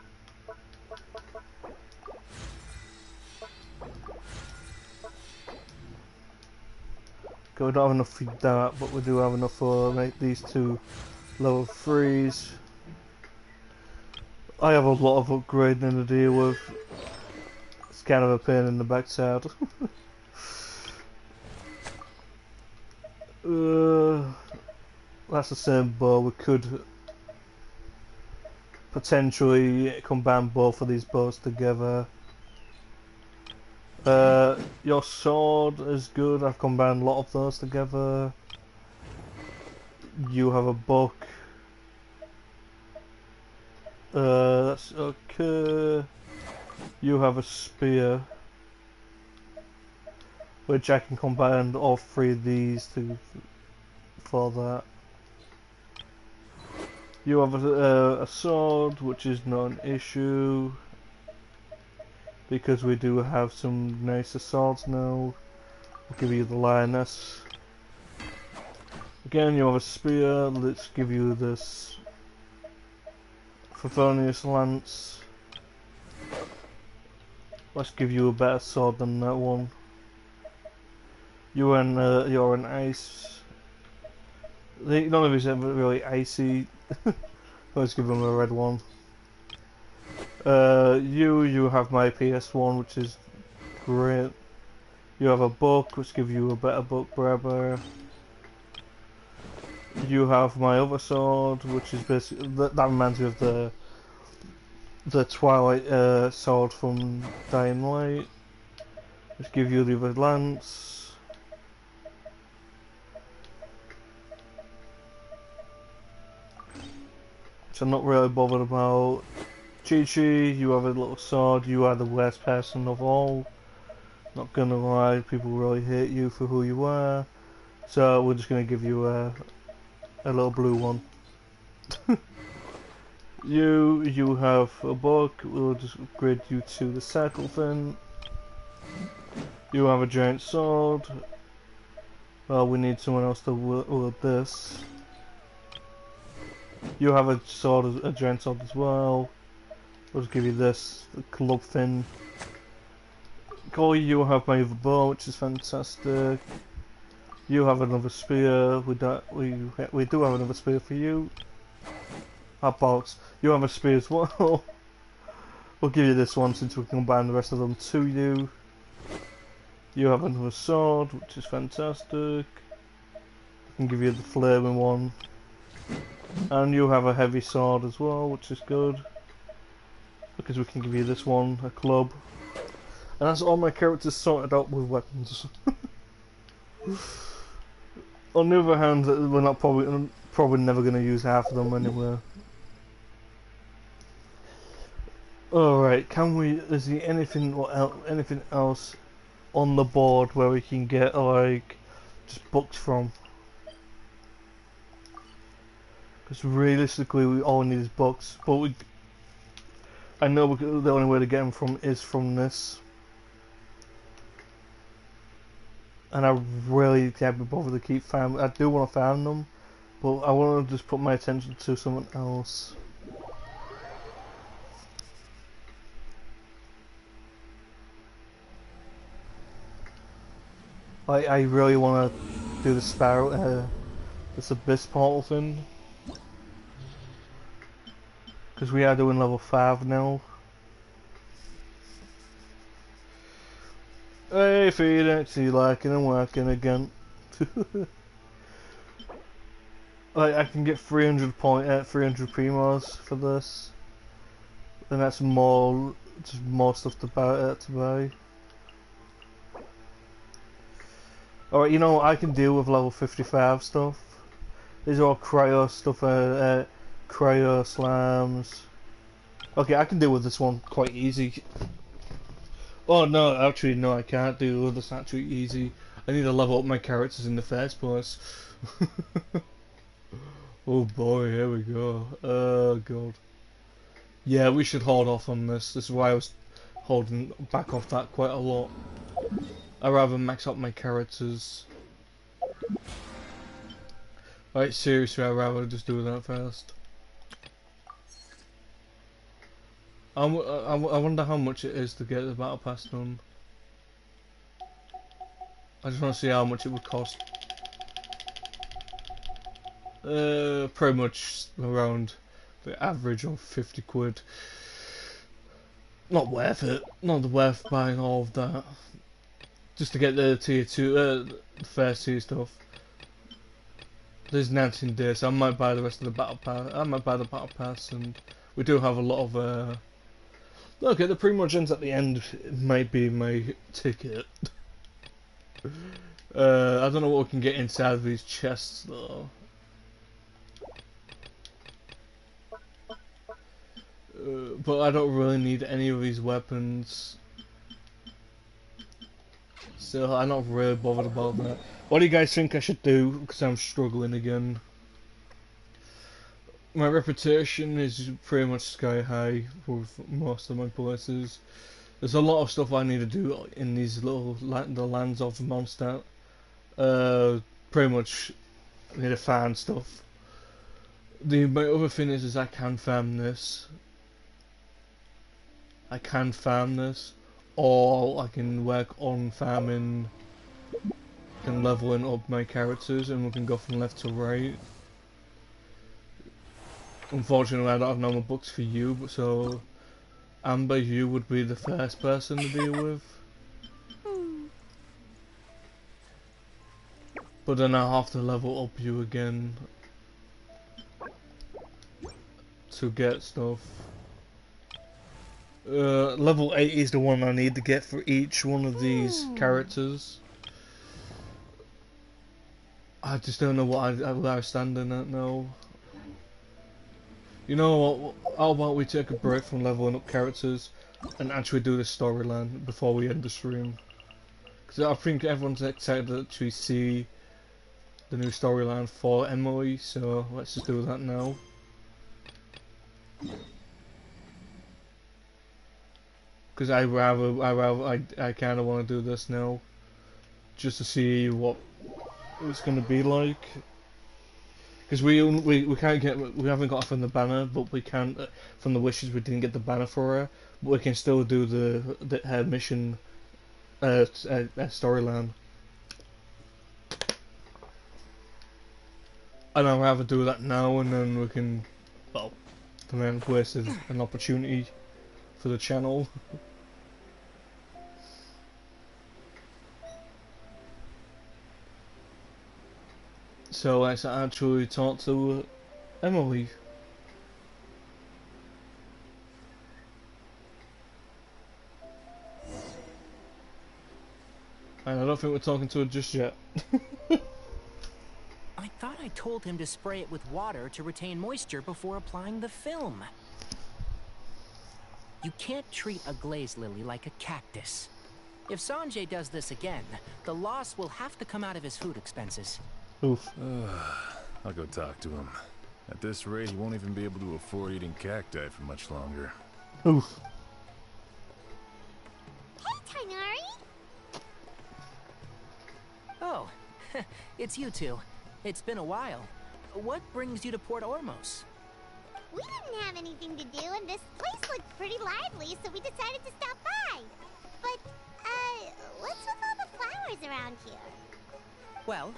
Okay, we don't have enough for that, but we do have enough for make these two level 3s. I have a lot of upgrading to deal with. It's kind of a pain in the backside. That's the same bow. We could potentially combine both of these bows together. Your sword is good. I've combined a lot of those together. You have a book. That's okay. You have a spear, which I can combine all 3 of these for that. You have a sword, which is not an issue, because we do have some nicer swords now. I'll give you the lioness. Again, you have a spear. Let's give you this Favonius lance. Let's give you a better sword than that one. You're an ice. None of these are really icy. Let's give them a red one. You have my PS1, which is great. You have a book, which gives you a better book grabber. You have my other sword, which is basically that reminds me of the Twilight sword from Dying Light. Let's give you the other lance. Which I'm not really bothered about. Chi-Chi, you have a little sword. You are the worst person of all. Not gonna lie, people really hate you for who you are. So we're just gonna give you a little blue one. You have a book. We'll just upgrade you to the circle thing. You have a giant sword. Well, we need someone else to wield this. You have a sword, a giant sword as well. We'll just give you this, the club thing. Corey, you have my other bow, which is fantastic. You have another spear. We do have another spear for you. About you have a spear as well. We'll give you this one since we can combine the rest of them to you. You have another sword, which is fantastic. I can give you the flaming one. And you have a heavy sword as well, which is good. Because we can give you this one, a club. And that's all my characters sorted out with weapons. On the other hand, we're not probably never going to use half of them anyway. Alright, is there anything else on the board where we can get like just books from? Because realistically we all need is books, but I know the only way to get them from is from this. And I really can't be bothered to keep farming. I do want to farm them, but I want to just put my attention to someone else. I really want to do the Sparrow, this Abyss portal thing. Because we are doing level 5 now. Hey, feed actually liking and working again. Like I can get 300 primos for this, and that's just more stuff to buy. Alright, you know I can deal with level 55 stuff. These are all cryo stuff, cryo slams. Okay, I can deal with this one quite easy. Oh no, actually no, I can't do this actually easy. I need to level up my characters in the first place. Oh boy, here we go. Oh god. Yeah, we should hold off on this. This is why I was holding back off that quite a lot. I'd rather max up my characters. Right, seriously, I'd rather just do that first. I wonder how much it is to get the battle pass done. I just want to see how much it would cost. Pretty much around the average of 50 quid. Not worth it. Not worth buying all of that. Just to get the tier 2, first tier stuff. There's 19 days, so I might buy the rest of the battle pass. I might buy the battle pass, and we do have a lot of. Look, the Primordials at the end might be my ticket. I don't know what we can get inside of these chests though. But I don't really need any of these weapons. So I'm not really bothered about that. What do you guys think I should do? Because I'm struggling again. My reputation is pretty much sky high with most of my places. There's a lot of stuff I need to do in these the lands of Mondstadt. Pretty much need to farm stuff. My other thing is I can farm this. Or I can work on farming and leveling up my characters, and we can go from left to right. Unfortunately, I don't have no more books for you, but so Amber, you would be the first person to deal with. But then I have to level up you again to get stuff. Level 8 is the one I need to get for each one of these characters. I just don't know what I stand in at now. You know what? How about we take a break from leveling up characters and actually do the storyline before we end the stream? Because I think everyone's excited to actually see the new storyline for Emily, so let's just do that now. Because I kind of want to do this now, just to see what it's going to be like. Because we haven't got it from the banner, but we can from the wishes. We didn't get the banner for her, but we can still do her mission storyline. And I'd rather do that now, and then we can, well, and then waste an opportunity for the channel. So let's actually talk to Emily. And I don't think we're talking to her just yet. I thought I told him to spray it with water to retain moisture before applying the film. You can't treat a glaze lily like a cactus. If Sanjay does this again, the loss will have to come out of his food expenses. Oof. I'll go talk to him. At this rate, he won't even be able to afford eating cacti for much longer. Oof. Hey, Tainari! Oh, it's you two. It's been a while. What brings you to Port Ormos? We didn't have anything to do, and this place looked pretty lively, so we decided to stop by. But, what's with all the flowers around here? Well,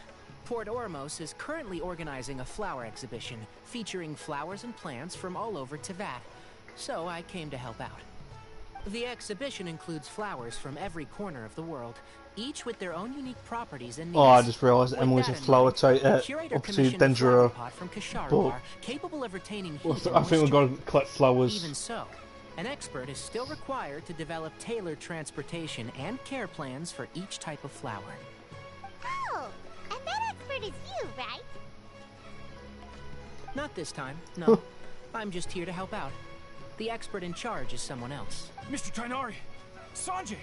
Port Ormos is currently organizing a flower exhibition featuring flowers and plants from all over Teyvat, so I came to help out. The exhibition includes flowers from every corner of the world, each with their own unique properties and needs. Oh, I just realised Emily's a flower type, Curator up to commissioned a flower Dendra. pot from Kasharwar, capable of retaining heat and I think we've got moisture. to collect flowers. Even so, an expert is still required to develop tailored transportation and care plans for each type of flower. Oh, and that expert is you, right? Not this time, no. I'm just here to help out. The expert in charge is someone else. Mr. Tainari! Sanjay!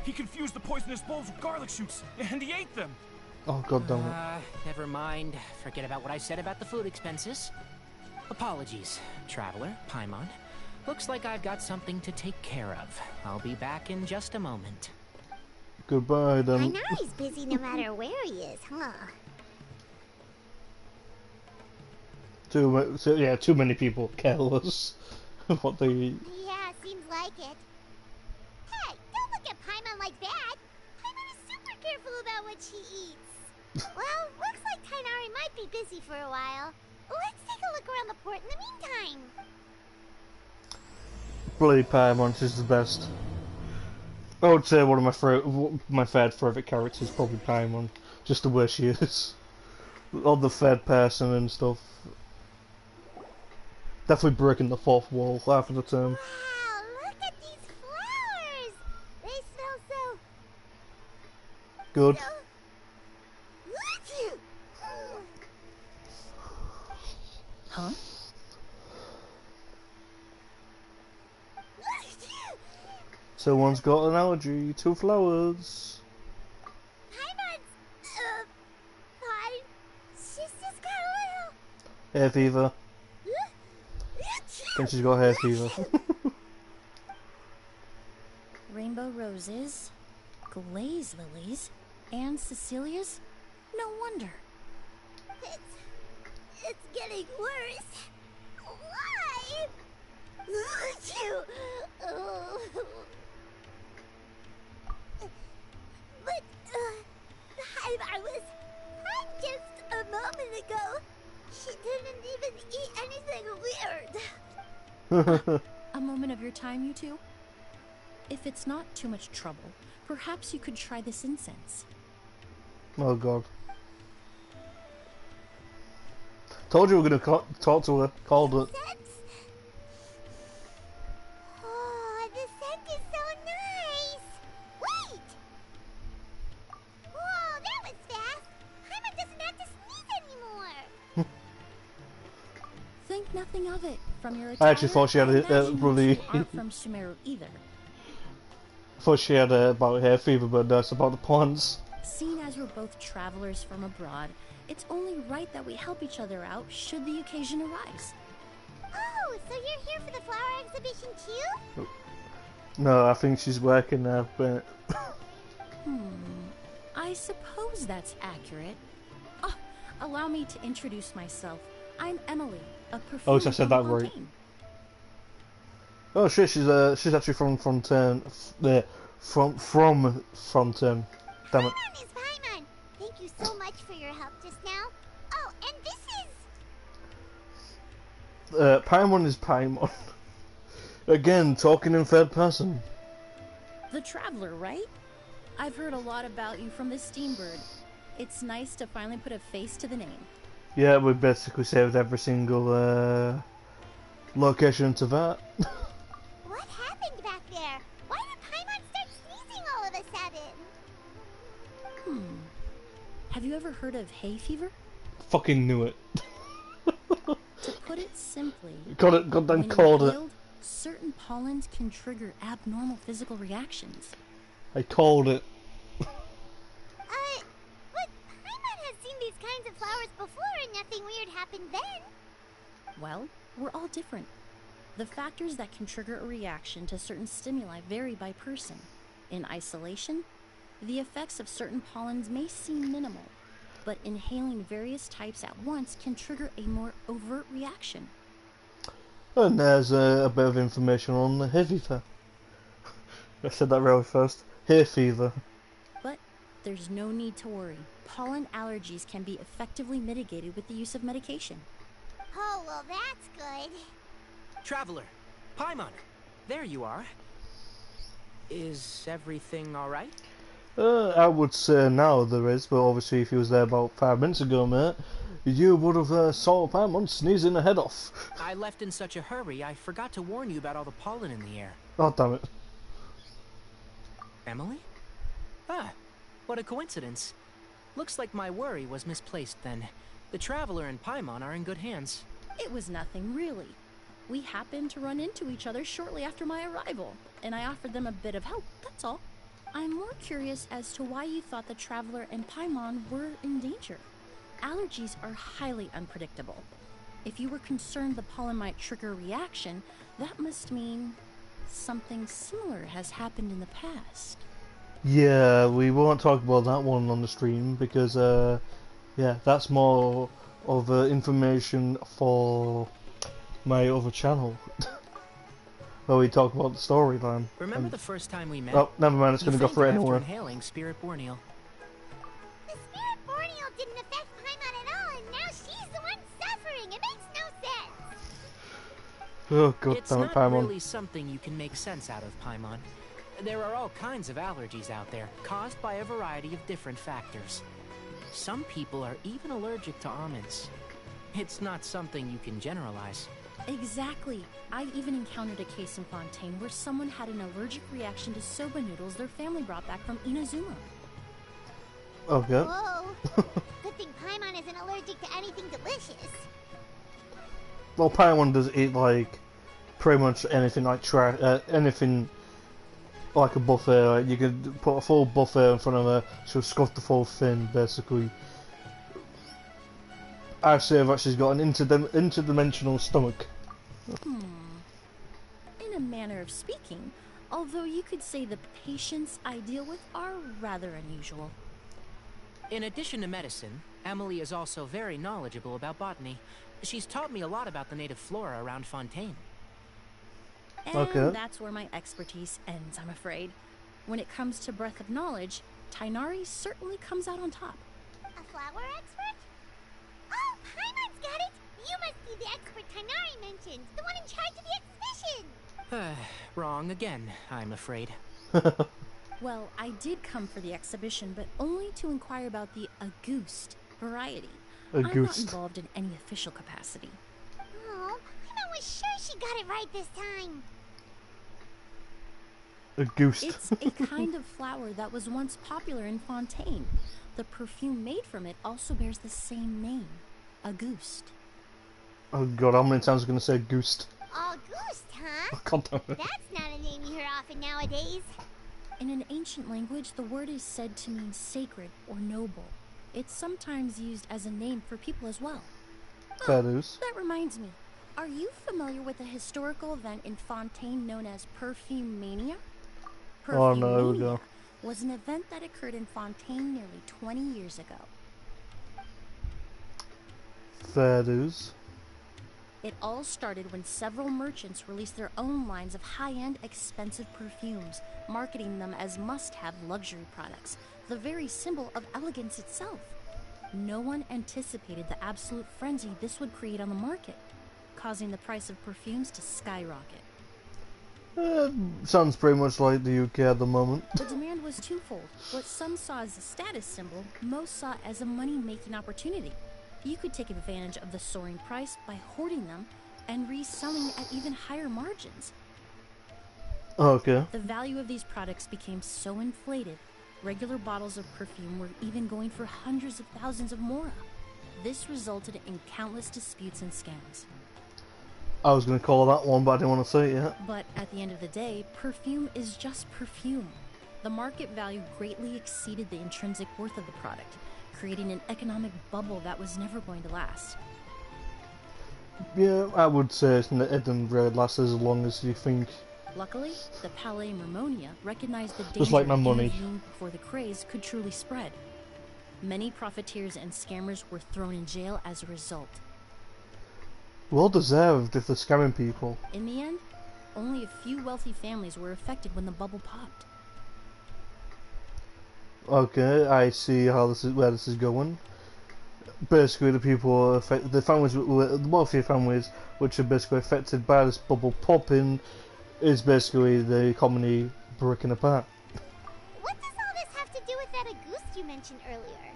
He confused the poisonous bulbs with garlic shoots, and he ate them! Oh god damn it. Never mind. Forget about what I said about the food expenses. Apologies, Traveler, Paimon. Looks like I've got something to take care of. I'll be back in just a moment. Goodbye I then. know he's busy no matter where he is, huh? Too many people careless what they eat. Yeah, seems like it. Hey, don't look at Paimon like that. Paimon is super careful about what she eats. Well, looks like Tainari might be busy for a while. Let's take a look around the port in the meantime. Bloody Paimon is the best. I would say one of my third favourite characters is probably Paimon. Just the way she is. All the third person and stuff. Definitely breaking the fourth wall half of the time. Wow, look at these flowers. They smell so... Good. Huh? Someone's got an allergy to flowers. Paimon's, fine. She's just got a Hair fever. little... Think she's got hair fever. Rainbow roses, glaze lilies, and Cecilia's? No wonder. It's getting worse. Why? Oh. But, I was fine just a moment ago. She didn't even eat anything weird. A moment of your time, you two? If it's not too much trouble, perhaps you could try this incense. Oh god. Told you we were gonna talk to her. Called it. Scent? Oh, the scent is so nice. Wait! Whoa, that was fast. Paimon doesn't have to sneeze anymore. Think nothing of it. From your I attire, actually thought she had I a imagine you really. two aren't from Sumeru either. I thought she had about hair fever, but that's about the plants. Seeing as we're both travelers from abroad, it's only right that we help each other out should the occasion arise. Oh, so you're here for the flower exhibition too? No, I think she's working there, but I suppose that's accurate. Oh, allow me to introduce myself. I'm Emily, a perfumer I said that from right. Fontaine. oh shit, she's actually from Fontaine. From Fontaine. Damn it. Paimon is Paimon. Thank you so much for your help just now. Oh, and this is... Paimon is Paimon. Again, talking in third person. The Traveler, right? I've heard a lot about you from the Steambird. It's nice to finally put a face to the name. Yeah, we basically saved every single location to that. What happened back there? Why did Paimon start sneezing all of a sudden? Have you ever heard of hay fever? Fucking knew it. To put it simply, Goddamn when called it. inhaled, certain pollens can trigger abnormal physical reactions. I called it. But Paimon has seen these kinds of flowers before and nothing weird happened then. Well, we're all different. The factors that can trigger a reaction to certain stimuli vary by person. In isolation, the effects of certain pollens may seem minimal, but inhaling various types at once can trigger a more overt reaction. And there's a bit of information on the hay fever. I said that really first. Hay fever. But there's no need to worry. Pollen allergies can be effectively mitigated with the use of medication. Oh, well, that's good. Traveler, Paimon, there you are. Is everything alright? I would say now there is, but obviously if he was there about 5 minutes ago, mate, you would have saw Paimon sneezing her head off. I left in such a hurry, I forgot to warn you about all the pollen in the air. Oh, damn it. Emily? Ah, what a coincidence. Looks like my worry was misplaced then. The Traveler and Paimon are in good hands. It was nothing, really. We happened to run into each other shortly after my arrival, and I offered them a bit of help, that's all. I'm more curious as to why you thought the Traveler and Paimon were in danger. Allergies are highly unpredictable. If you were concerned the pollen might trigger a reaction, that must mean something similar has happened in the past. Yeah, we won't talk about that one on the stream because, yeah, that's more of information for my other channel where we talk about the storyline. Remember the first time we met? Oh, never mind, it's You going to go for it fainted after anyway. inhaling Spirit Borneal. The Spirit Boreal didn't affect Paimon at all, and now she's the one suffering. It makes no sense. Oh, god It's damn it, not Paimon. really something you can make sense out of, Paimon. There are all kinds of allergies out there, caused by a variety of different factors. Some people are even allergic to almonds. It's not something you can generalize. Exactly. I even encountered a case in Fontaine where someone had an allergic reaction to soba noodles their family brought back from Inazuma. Okay. Whoa. Good thing Paimon isn't allergic to anything delicious. Well, Paimon does eat, like, pretty much anything like anything like a buffet. Like, you could put a full buffet in front of her, she'll scuff the full thing, basically. I'd say that she's got an interdimensional stomach. In a manner of speaking, although you could say the patients I deal with are rather unusual. In addition to medicine, Emily is also very knowledgeable about botany. She's taught me a lot about the native flora around Fontaine. And Okay. that's where my expertise ends, I'm afraid. When it comes to breadth of knowledge, Tainari certainly comes out on top. A flower expert? Oh, Paimon's got it! You must be the expert Tainari mentioned, the one in charge of the exhibition! Wrong again, I'm afraid. Well, I did come for the exhibition, but only to inquire about the Auguste variety. I'm not Auguste. involved in any official capacity. Oh, Paimon was sure she got it right this time. A goose. It's a kind of flower that was once popular in Fontaine. The perfume made from it also bears the same name, Auguste. Oh god, how many times am I going to say goose? Auguste, huh? God damn it. That's not a name you hear often nowadays. In an ancient language, the word is said to mean sacred or noble. It's sometimes used as a name for people as well. Fair dues. That reminds me. Are you familiar with a historical event in Fontaine known as Perfume Mania? Oh, no, here we go. Was an event that occurred in Fontaine nearly 20 years ago. Fair dues. It all started when several merchants released their own lines of high-end, expensive perfumes, marketing them as must-have luxury products, the very symbol of elegance itself. No one anticipated the absolute frenzy this would create on the market, causing the price of perfumes to skyrocket. Sounds pretty much like the UK at the moment. The demand was twofold. What some saw as a status symbol, most saw as a money-making opportunity. You could take advantage of the soaring price by hoarding them and reselling at even higher margins. Okay. The value of these products became so inflated, regular bottles of perfume were even going for hundreds of thousands of mora. This resulted in countless disputes and scams. I was going to call that one, but I didn't want to say it yet. But at the end of the day, perfume is just perfume. The market value greatly exceeded the intrinsic worth of the product, creating an economic bubble that was never going to last. Yeah, I would say it didn't really last as long as you think. Luckily, the Palais Mermonia recognized the danger Just like my money. intervened before the craze could truly spread. Many profiteers and scammers were thrown in jail as a result. Well deserved if they're scamming people. In the end, only a few wealthy families were affected when the bubble popped. Okay, I see how where this is going. Basically, the people affected, the wealthy families, which are basically affected by this bubble popping, is basically the economy breaking apart. What does all this have to do with that Auguste you mentioned earlier?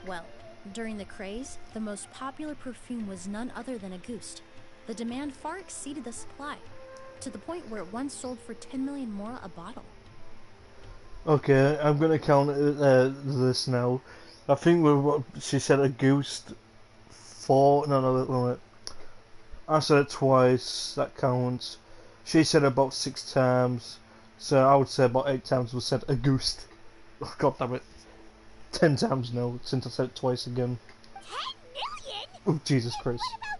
Well, during the craze, the most popular perfume was none other than Auguste. The demand far exceeded the supply, to the point where it once sold for 10 million mora a bottle. Okay, I'm gonna count this now. I think with what she said, Auguste, no, I said it twice, that counts. She said it about 6 times. So I would say about 8 times was said Auguste. Oh, God damn it. 10 times now, since I said it twice again. 10 million? Oh, Jesus And Christ. what about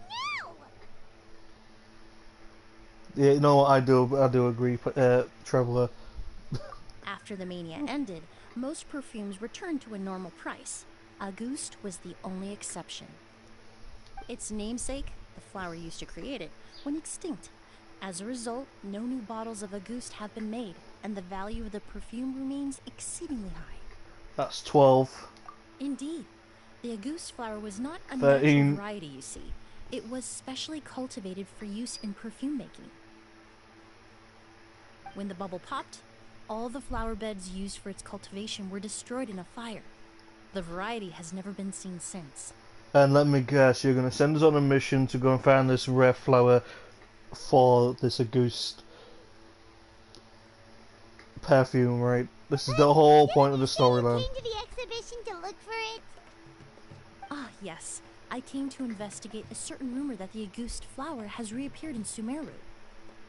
now? Yeah, you know what, I do agree, Traveller. After the mania ended, most perfumes returned to a normal price. Auguste was the only exception. Its namesake, the flower used to create it, went extinct. As a result, no new bottles of Auguste have been made, and the value of the perfume remains exceedingly high. That's 12. Indeed, the Auguste flower was not a 13. natural variety, you see. It was specially cultivated for use in perfume making. When the bubble popped, all the flower beds used for its cultivation were destroyed in a fire. The variety has never been seen since. And let me guess, you're going to send us on a mission to go and find this rare flower for this Auguste perfume, right? This is the whole point of the storyline. You came to the exhibition to look for it? Ah, yes. I came to investigate a certain rumor that the Auguste flower has reappeared in Sumeru.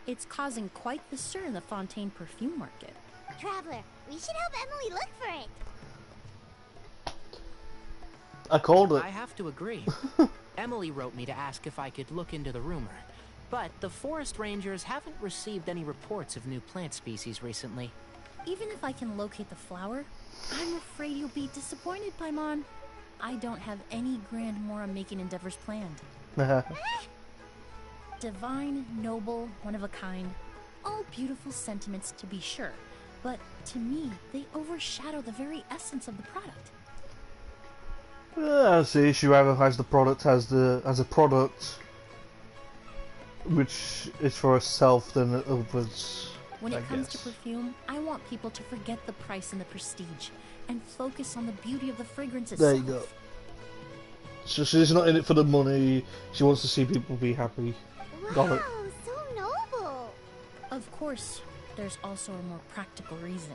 It's causing quite the stir in the Fontaine perfume market. Traveler, we should help Emily look for it. I called it. I have to agree. Emily wrote me to ask if I could look into the rumor. But the forest rangers haven't received any reports of new plant species recently. Even if I can locate the flower, I'm afraid you'll be disappointed, Paimon. I don't have any grand Mora-making endeavors planned. Divine, noble, one of a kind. All beautiful sentiments to be sure, but to me, they overshadow the very essence of the product. That's the issue. Either has the product as a product, which is for itself, then others. When I it comes guess. to perfume, I want people to forget the price and the prestige, and focus on the beauty of the fragrance itself. There you go. So she's not in it for the money. She wants to see people be happy. Got it. Wow, so noble. Of course, there's also a more practical reason.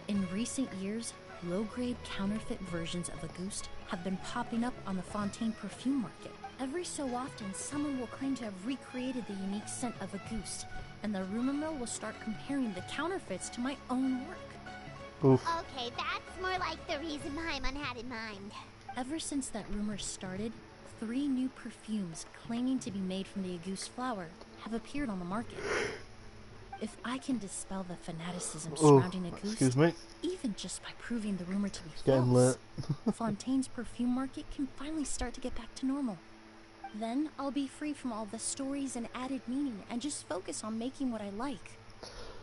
In recent years, low-grade counterfeit versions of Auguste have been popping up on the Fontaine perfume market. Every so often, someone will claim to have recreated the unique scent of Auguste, and the rumor mill will start comparing the counterfeits to my own work. Oof. Okay, that's more like the reason Paimon had in mind. Ever since that rumor started, 3 new perfumes claiming to be made from the Auguste flower have appeared on the market. If I can dispel the fanaticism surrounding Auguste, Excuse me. even just by proving the rumor to be Getting false, lit. Fontaine's perfume market can finally start to get back to normal. Then I'll be free from all the stories and added meaning and just focus on making what I like.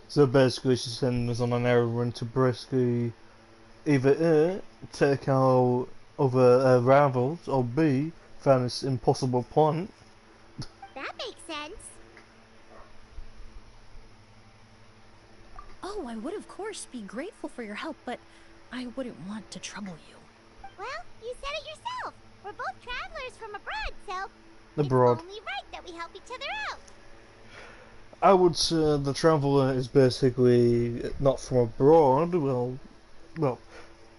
So basically, she's sending us on an errand to basically either A, take out other rivals, or B, find this impossible plant. That makes sense. Oh, I would of course be grateful for your help, but I wouldn't want to trouble you. Well, you said it yourself. We're both travelers from abroad, so Abroad. it's only right that we help each other out. I would say the traveller is basically not from abroad. Well,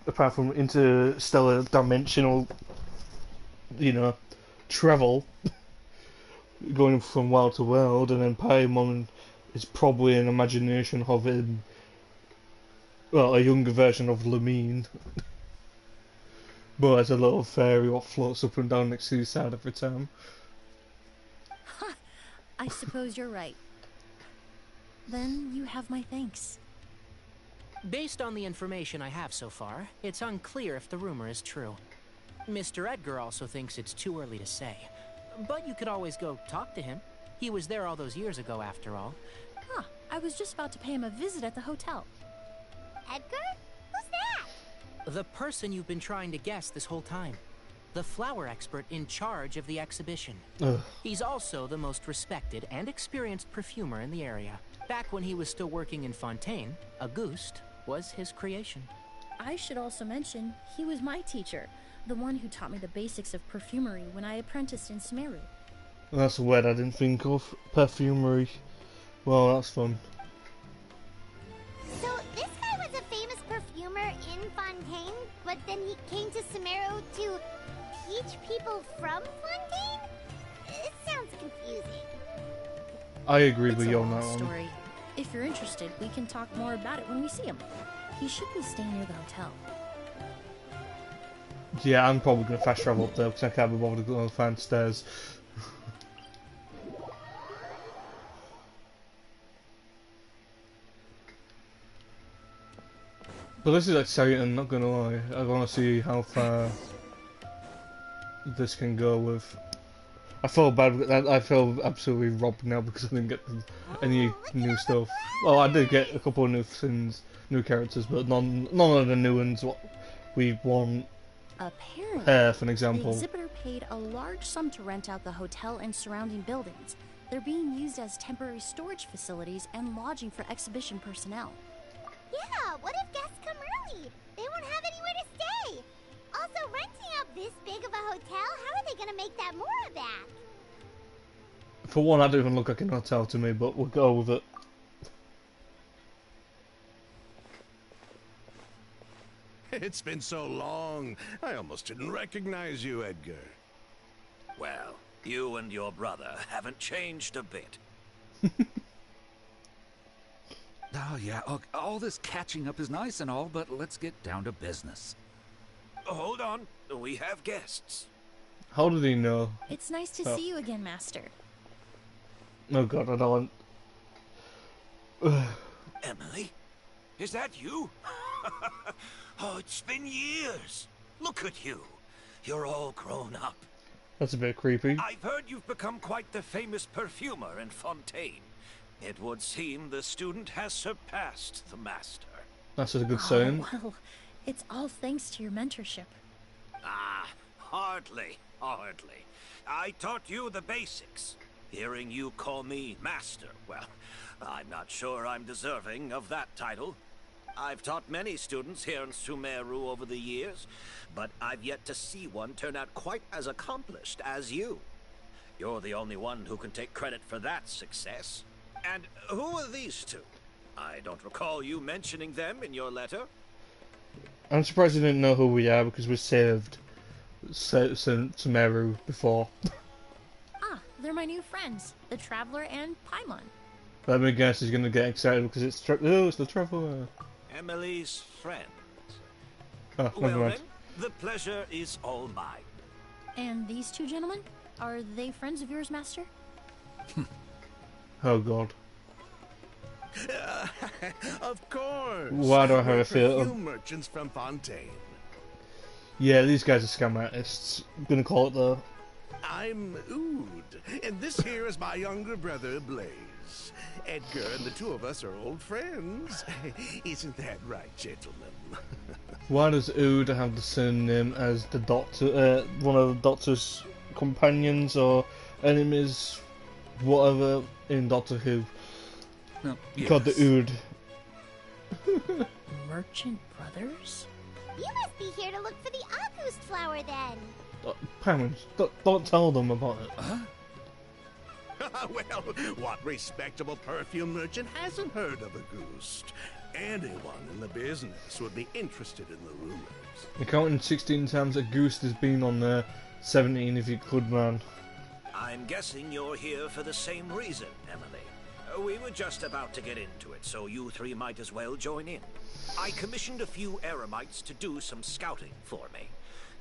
apart from interstellar dimensional, travel, going from world to world, and then Paimon is probably an imagination of him, well, a younger version of Lamine. But as a little fairy what floats up and down next to his side every time. I suppose you're right. Then you have my thanks. Based on the information I have so far, it's unclear if the rumor is true. Mr. Edgar also thinks it's too early to say. But you could always go talk to him. He was there all those years ago, after all. Huh, I was just about to pay him a visit at the hotel. Edgar? Who's that? The person you've been trying to guess this whole time. The flower expert in charge of the exhibition. Ugh. He's also the most respected and experienced perfumer in the area. Back when he was still working in Fontaine, Auguste was his creation. I should also mention, he was my teacher, the one who taught me the basics of perfumery when I apprenticed in Sumeru. That's a word I didn't think of. Perfumery. Well, that's fun. So this guy was a famous perfumer in Fontaine, but then he came to Sumeru to teach people from Fontaine? It sounds confusing. I agree It's with a you on long that one. story. If you're interested, we can talk more about it when we see him. He should be staying near the hotel. Yeah, I'm probably going to fast travel up there because I can't be bothered to go find stairs. But this is exciting, not gonna lie. I want to see how far this can go with. I feel bad. I feel absolutely robbed now because I didn't get any new stuff. Well, I did get a couple of new things, new characters, but none of the new ones what we want. Apparently, For an example. the exhibitor paid a large sum to rent out the hotel and surrounding buildings. They're being used as temporary storage facilities and lodging for exhibition personnel. Yeah, what if guests come early? They won't have anywhere to stay. Also, renting out this big of a hotel, how are they gonna make that more of that? For one, I don't even look like an hotel to me, but we'll go with it. It's been so long, I almost didn't recognize you, Edgar. Well, you and your brother haven't changed a bit. Oh, yeah, all this catching up is nice and all, but let's get down to business. Hold on, we have guests. How did he know? It's nice to see you again, Master. Oh god, I don't want... Emily? Is that you? Oh, it's been years. Look at you. You're all grown up. That's a bit creepy. I've heard you've become quite the famous perfumer in Fontaine. It would seem the student has surpassed the master. That's a good sign. Oh, well, it's all thanks to your mentorship. Ah, hardly. I taught you the basics. Hearing you call me master, well, I'm not sure I'm deserving of that title. I've taught many students here in Sumeru over the years, but I've yet to see one turn out quite as accomplished as you. You're the only one who can take credit for that success. And who are these two? I don't recall you mentioning them in your letter. I'm surprised you didn't know who we are because we saved Sumeru before. Ah, they're my new friends, the Traveler and Paimon. Let me guess he's gonna get excited because it's it's the Traveler. Emily's friend. Oh, never Well mind. then, the pleasure is all mine. And these two gentlemen? Are they friends of yours, Master? Oh god. Of course. Why do I have We're a feel- perfume merchants from Fontaine. Yeah, these guys are scam artists. I'm gonna call it though. I'm Ood, and this here is my younger brother, Blaze. Edgar and the two of us are old friends. Isn't that right, gentlemen? Why does Ood have the same name as the Doctor, one of the Doctor's companions or enemies, whatever, in Doctor Who? No, Called the Ood. Merchant Brothers? You must be here to look for the August flower then. Parents, don't tell them about it. Well, what respectable perfume merchant hasn't heard of a ghost? Anyone in the business would be interested in the rumors. You're counting 16 times a goose has been on there. 17 if you could, man. I'm guessing you're here for the same reason, Emily. We were just about to get into it, so you three might as well join in. I commissioned a few eremites to do some scouting for me.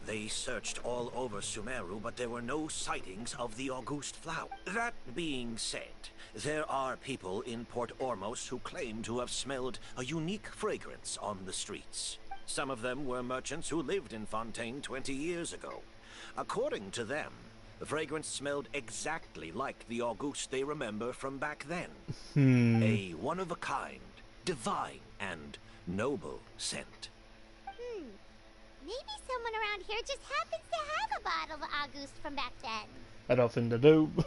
They searched all over Sumeru, but there were no sightings of the August flower. That being said, there are people in Port Ormos who claim to have smelled a unique fragrance on the streets. Some of them were merchants who lived in Fontaine 20 years ago. According to them, the fragrance smelled exactly like the August they remember from back then. A one-of-a-kind, divine, and noble scent. Maybe someone around here just happens to have a bottle of August from back then. I don't think they do. No,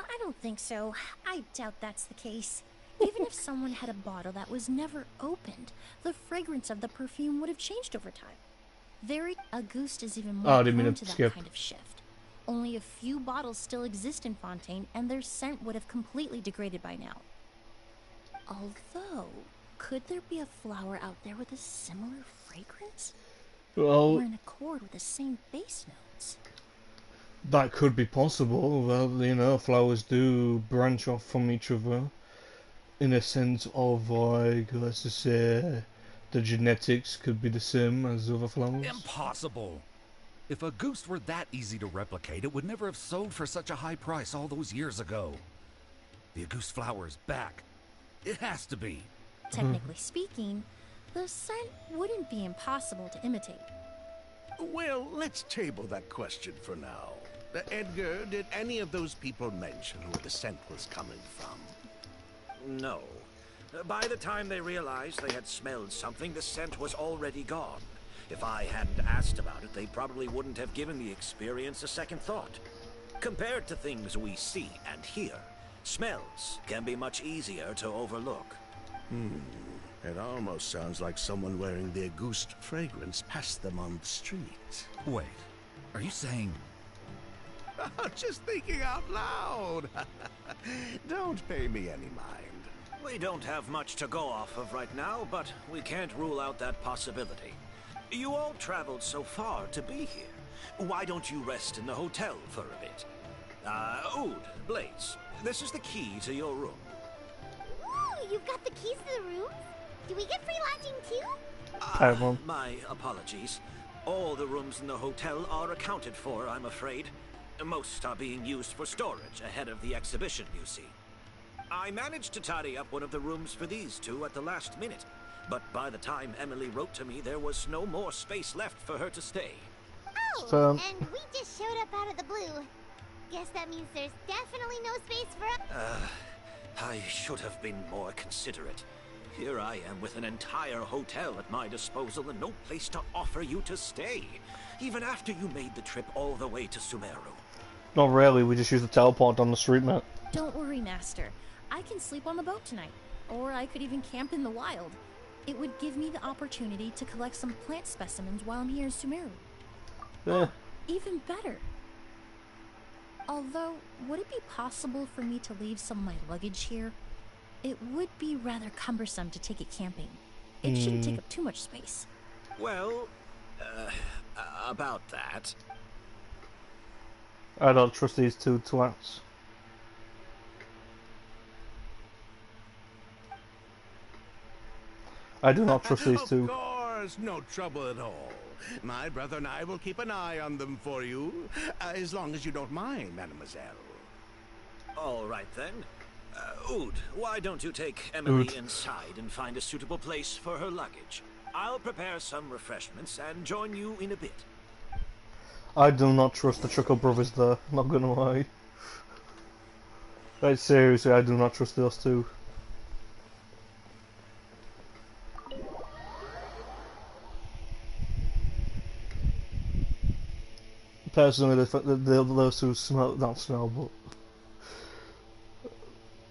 I don't think so. I doubt that's the case. Even if someone had a bottle that was never opened, the fragrance of the perfume would have changed over time. Very Auguste is even more Oh, I didn't mean prone to to that skip. kind of shift. Only a few bottles still exist in Fontaine, and their scent would have completely degraded by now. Although, could there be a flower out there with a similar fragrance? Well, Or in accord with the same base notes? that could be possible. Well, you know, flowers do branch off from each other. in a sense of like, let's just say, the genetics could be the same as other flowers? Impossible! If a goose were that easy to replicate, it would never have sold for such a high price all those years ago. The goose flower is back. It has to be. Technically speaking, the scent wouldn't be impossible to imitate. Well, let's table that question for now. Edgar, did any of those people mention where the scent was coming from? No. By the time they realized they had smelled something, the scent was already gone. If I hadn't asked about it, they probably wouldn't have given the experience a second thought. Compared to things we see and hear, smells can be much easier to overlook. It almost sounds like someone wearing the goose fragrance passed them on the street. Wait, are you saying... Just thinking out loud. Don't pay me any mind. We don't have much to go off of right now, but we can't rule out that possibility. You all traveled so far to be here. Why don't you rest in the hotel for a bit? Oud, Blaze, this is the key to your room. Ooh, you've got the keys to the rooms? Do we get free lodging too? Everyone. My apologies. All the rooms in the hotel are accounted for, I'm afraid. Most are being used for storage ahead of the exhibition, you see. I managed to tidy up one of the rooms for these two at the last minute, but by the time Emily wrote to me, there was no more space left for her to stay. Oh, and we just showed up out of the blue. Guess that means there's definitely no space for us. I should have been more considerate. Here I am with an entire hotel at my disposal and no place to offer you to stay, even after you made the trip all the way to Sumeru. Not really, we just use the teleport on the street, mate. Don't worry, Master. I can sleep on the boat tonight, or I could even camp in the wild. It would give me the opportunity to collect some plant specimens while I'm here in Sumeru. Even better. Although, would it be possible for me to leave some of my luggage here? It would be rather cumbersome to take it camping. It shouldn't take up too much space. Well, about that... I don't trust these two twats. I do not trust these two. Of course, no trouble at all. My brother and I will keep an eye on them for you, as long as you don't mind, mademoiselle. All right, then. Oud, why don't you take Emily inside and find a suitable place for her luggage? I'll prepare some refreshments and join you in a bit. I do not trust the Chuckle Brothers there, not gonna lie. Like, seriously, I do not trust those two. Personally, those two smell, not smell, but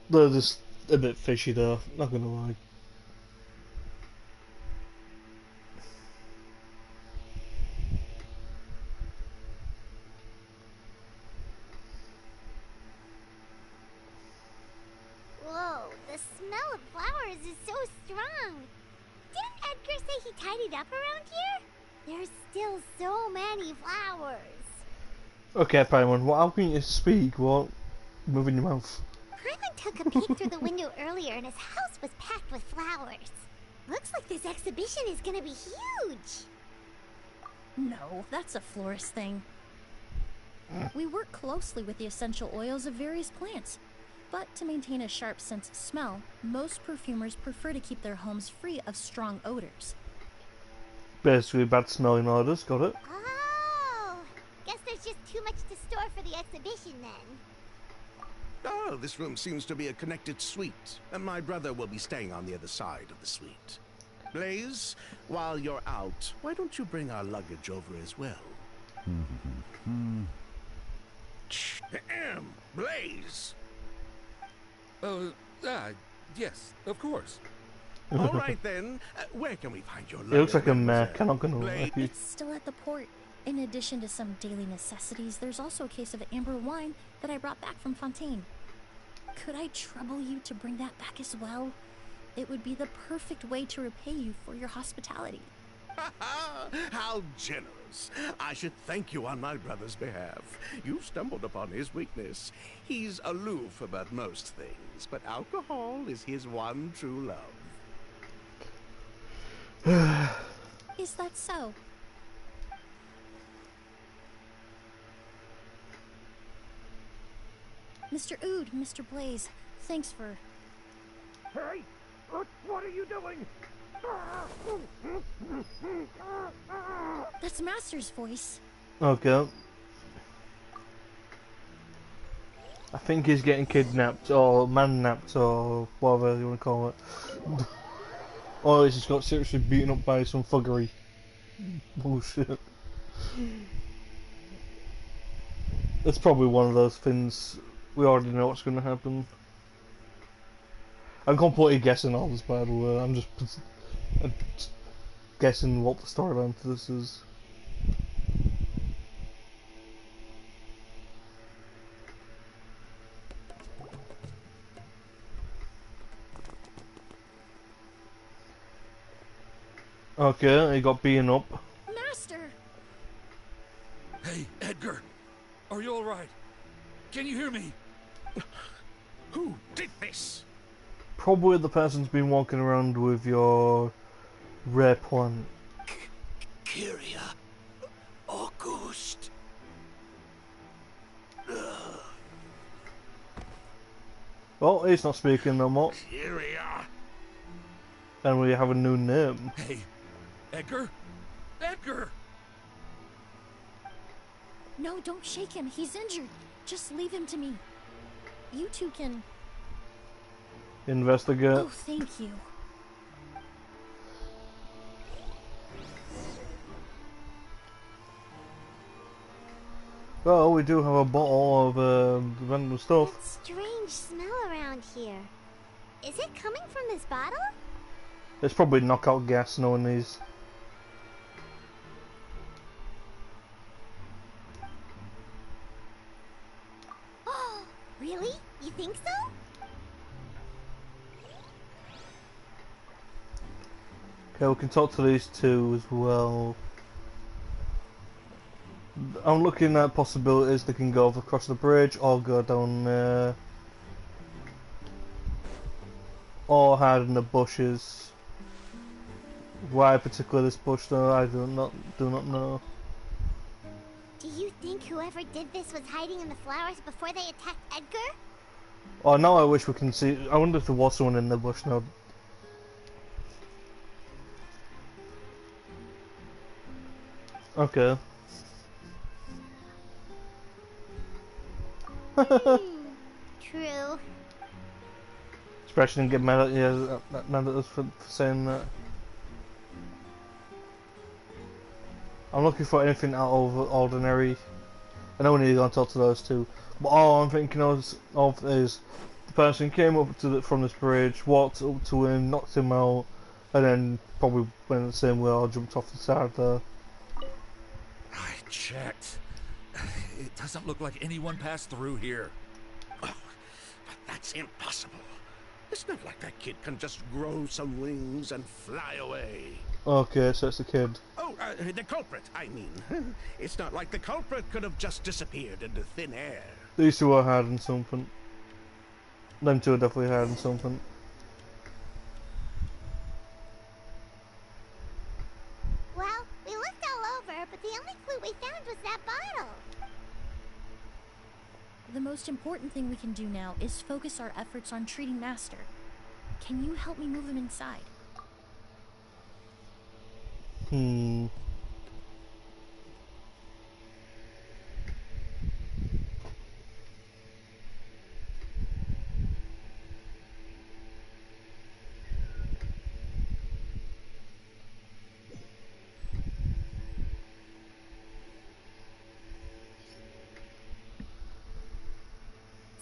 they're just a bit fishy there, not gonna lie. Whoa, the smell of flowers is so strong. Didn't Edgar say he tidied up around here? There's still so many flowers. Okay, Paimon, how can you speak while moving your mouth? Paimon took a peek through the window earlier and his house was packed with flowers. Looks like this exhibition is gonna be huge. No, that's a florist thing. We work closely with the essential oils of various plants, but to maintain a sharp sense of smell, most perfumers prefer to keep their homes free of strong odors. Basically, bad smelling odors, got it? Oh, guess there's just too much to store for the exhibition then. Oh, this room seems to be a connected suite, and my brother will be staying on the other side of the suite. Blaze, while you're out, why don't you bring our luggage over as well? Blaze! Yes, of course. All right then, where can we find your luggage? It looks like a mademoiselle? mech, I'm not gonna lie. It's still at the port. In addition to some daily necessities, there's also a case of amber wine that I brought back from Fontaine. Could I trouble you to bring that back as well? It would be the perfect way to repay you for your hospitality. How generous. I should thank you on my brother's behalf. You stumbled upon his weakness. He's aloof about most things, but alcohol is his one true love. Is that so? Mr. Ood, Mr. Blaze, thanks for... Hey! What are you doing? That's Master's voice. Okay. I think he's getting kidnapped or man-napped or whatever you want to call it. Or he's just got seriously beaten up by some thuggery. Bullshit. It's probably one of those things. We already know what's going to happen. I'm completely guessing all this, by the way. I'm just guessing what the storyline for this is. Okay, he got beaten up. Master! Hey, Edgar! Are you alright? Can you hear me? Who did this? Probably the person's been walking around with your rare plant. Kyria. August. Well, he's not speaking no more. Kyria. And we have a new name. Hey, Edgar? Edgar! No, don't shake him. He's injured. Just leave him to me. You two can... Investigate. Oh, thank you. Well, we do have a bottle of random stuff. That strange smell around here. Is it coming from this bottle? It's probably knockout gas, knowing these. Oh, really? You think so? Okay, we can talk to these two as well. I'm looking at possibilities. They can go across the bridge or go down there. Or hide in the bushes. Why particularly this bush though, I do not know. Do you think whoever did this was hiding in the flowers before they attacked Edgar? Oh, now I wish we can see. I wonder if there was someone in the bush now. Okay. True. Expression didn't get mad at you, mad at us for saying that. I'm looking for anything out of ordinary. I know we need to go and talk to those two, but all I'm thinking of is the person came up to from this bridge, walked up to him, knocked him out, and then probably went the same way or jumped off the side there. I checked. It doesn't look like anyone passed through here. Oh, but that's impossible. It's not like that kid can just grow some wings and fly away. Okay, so it's the kid. Oh, the culprit, I mean. It's not like the culprit could have just disappeared into thin air. These two are hiding something. Them two are definitely hiding something. Well, we looked all over, but the only clue we found was that bottle. The most important thing we can do now is focus our efforts on treating Master. Can you help me move him inside?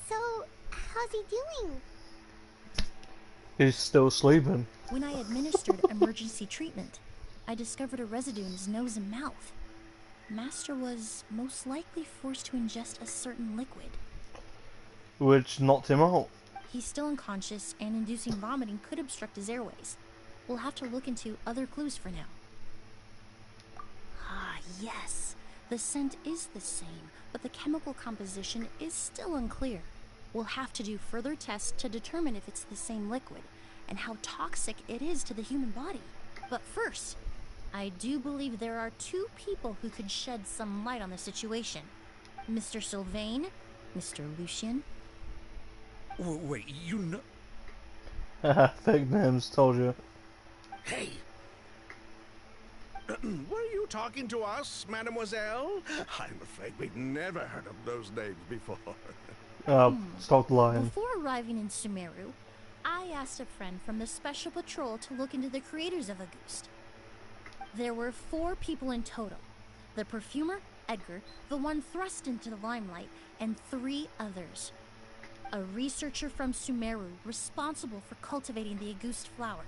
So, how's he doing? He's still sleeping. When I administered emergency treatment, I discovered a residue in his nose and mouth. Master was most likely forced to ingest a certain liquid. Which knocked him out. He's still unconscious, and inducing vomiting could obstruct his airways. We'll have to look into other clues for now. Yes, the scent is the same, but the chemical composition is still unclear. We'll have to do further tests to determine if it's the same liquid and how toxic it is to the human body. But first, I do believe there are two people who could shed some light on the situation. Mr. Sylvain, Mr. Lucien. Wait, you know... Haha, fake names, told you. Hey! Were you talking to us, mademoiselle? I'm afraid we've never heard of those names before. Stop lying. Before arriving in Sumeru, I asked a friend from the Special Patrol to look into the creators of Auguste. There were 4 people in total. The perfumer, Edgar, the one thrust into the limelight, and 3 others. A researcher from Sumeru responsible for cultivating the Auguste flower,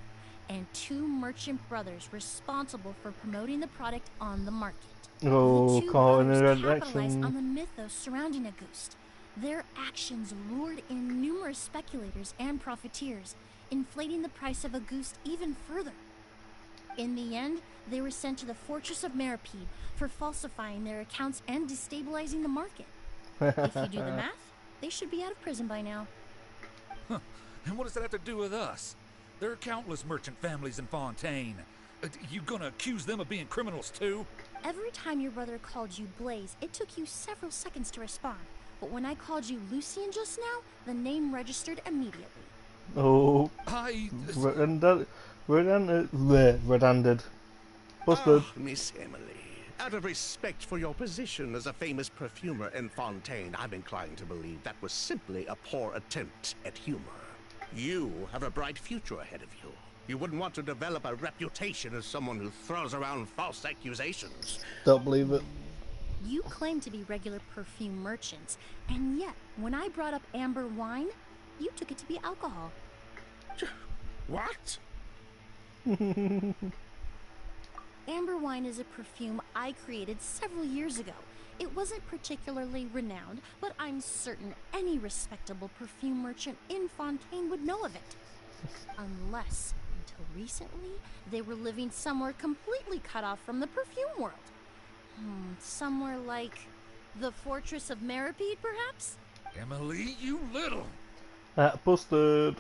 and 2 merchant brothers responsible for promoting the product on the market. Oh, the 2 caught in a brothers red capitalized action. on the mythos surrounding Auguste. Their actions lured in numerous speculators and profiteers, inflating the price of Auguste even further. In the end, they were sent to the Fortress of Meripede for falsifying their accounts and destabilizing the market. If you do the math, they should be out of prison by now. Huh. And what does that have to do with us? There are countless merchant families in Fontaine. You gonna accuse them of being criminals too? Every time your brother called you Blaze, it took you several seconds to respond. But when I called you Lucien just now, the name registered immediately. Oh, redundant. Busted. Oh, Miss Emily, out of respect for your position as a famous perfumer in Fontaine, I'm inclined to believe that was simply a poor attempt at humor. You have a bright future ahead of you. You wouldn't want to develop a reputation as someone who throws around false accusations. Don't believe it. You claim to be regular perfume merchants, and yet, when I brought up amber wine, you took it to be alcohol. What? Amber wine is a perfume I created several years ago. It wasn't particularly renowned, but I'm certain any respectable perfume merchant in Fontaine would know of it. Unless, until recently, they were living somewhere completely cut off from the perfume world. Somewhere like the Fortress of Meripede, perhaps? Emily, you little... Busted.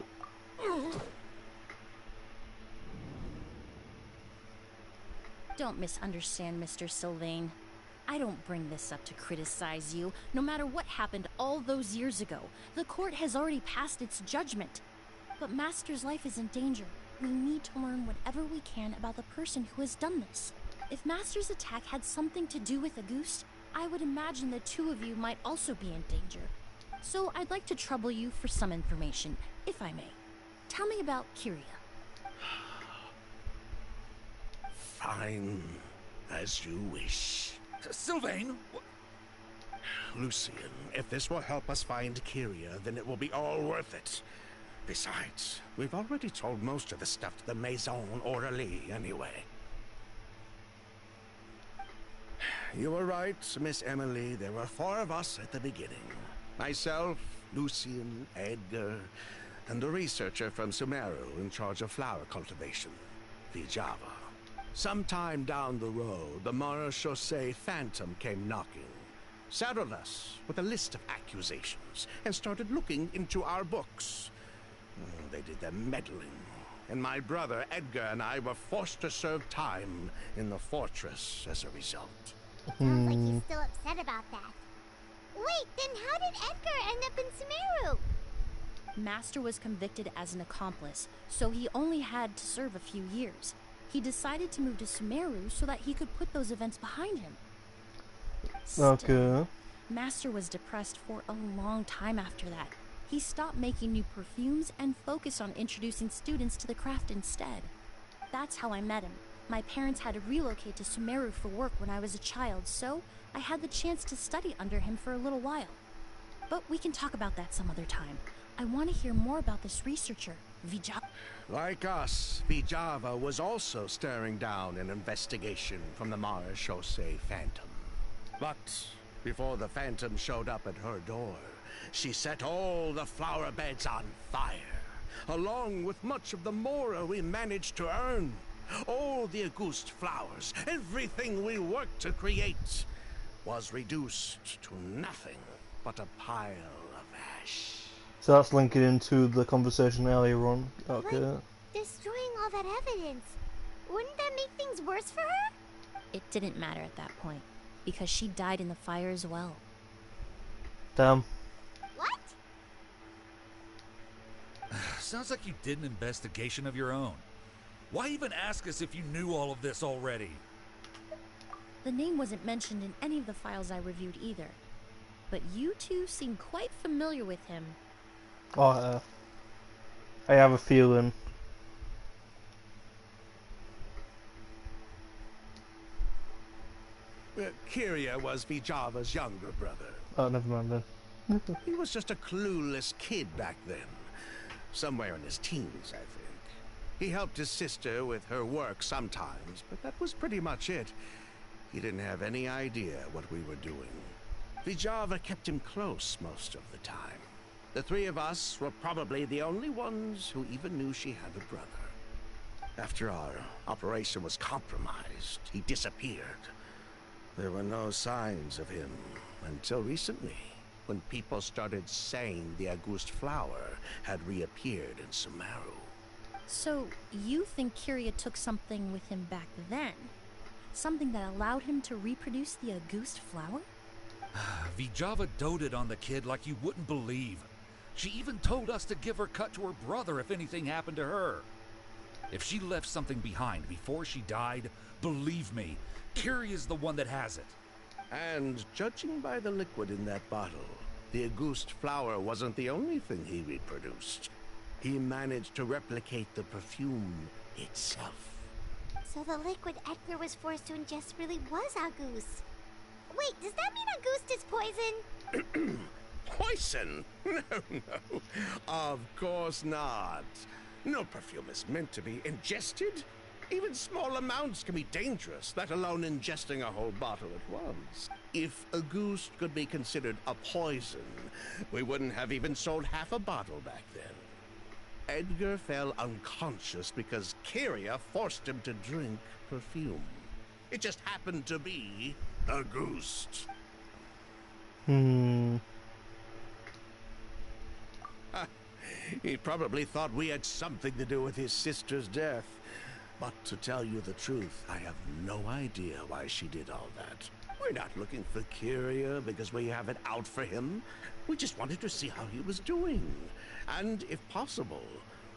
Don't misunderstand, Mr. Sylvain. I don't bring this up to criticize you. No matter what happened all those years ago, the court has already passed its judgment. But Master's life is in danger. We need to learn whatever we can about the person who has done this. If Master's attack had something to do with Auguste, I would imagine the 2 of you might also be in danger. So I'd like to trouble you for some information, if I may. Tell me about Kyria. Fine, as you wish. Sylvain! Lucien, if this will help us find Kyria, then it will be all worth it. Besides, we've already told most of the stuff to the Maison Orderly anyway. You were right, Miss Emily. There were 4 of us at the beginning. Myself, Lucien, Edgar, and the researcher from Sumeru in charge of flower cultivation, Vijava. Sometime down the road, the Marechaussee Phantom came knocking, saddled us with a list of accusations, and started looking into our books. They did their meddling, and my brother Edgar and I were forced to serve time in the fortress as a result. Sounds like he's still upset about that. Wait, then how did Edgar end up in Sumeru? Master was convicted as an accomplice, so he only had to serve a few years. He decided to move to Sumeru so that he could put those events behind him. Still, Okay. Master was depressed for a long time after that. He stopped making new perfumes and focused on introducing students to the craft instead. That's how I met him. My parents had to relocate to Sumeru for work when I was a child, so I had the chance to study under him for a little while. But we can talk about that some other time. I want to hear more about this researcher, Vijava. Like us, Vijava was also staring down an investigation from the Marechaussee Phantom. But before the Phantom showed up at her door, she set all the flower beds on fire, along with much of the mora we managed to earn. All the Auguste flowers, everything we worked to create, was reduced to nothing but a pile of ash. So that's linking into the conversation earlier on. Okay. But destroying all that evidence, wouldn't that make things worse for her? It didn't matter at that point, because she died in the fire as well. Damn. What? Sounds like you did an investigation of your own. Why even ask us if you knew all of this already? The name wasn't mentioned in any of the files I reviewed either. But you two seem quite familiar with him. Oh, I have a feeling. Kyria was Vijava's younger brother. Oh, never mind then. He was just a clueless kid back then. Somewhere in his teens, I think. He helped his sister with her work sometimes, but that was pretty much it. He didn't have any idea what we were doing. Vijava kept him close most of the time. The three of us were probably the only ones who even knew she had a brother. After our operation was compromised, he disappeared. There were no signs of him until recently, when people started saying the Auguste flower had reappeared in Sumeru. So, you think Kyria took something with him back then? Something that allowed him to reproduce the Auguste flower? Vijava doted on the kid like you wouldn't believe. She even told us to give her cut to her brother if anything happened to her. If she left something behind before she died, believe me, Kyria's the one that has it. And judging by the liquid in that bottle, the Auguste flower wasn't the only thing he reproduced. He managed to replicate the perfume itself. So the liquid Edgar was forced to ingest really was Auguste. Wait, does that mean Auguste is poison? Poison? No. Of course not. No perfume is meant to be ingested. Even small amounts can be dangerous, let alone ingesting a whole bottle at once. If Auguste could be considered a poison, we wouldn't have even sold half a bottle back then. Edgar fell unconscious because Kyria forced him to drink perfume. It just happened to be Auguste. He probably thought we had something to do with his sister's death. But to tell you the truth, I have no idea why she did all that. We're not looking for Kyria because we have it out for him. We just wanted to see how he was doing. And, if possible,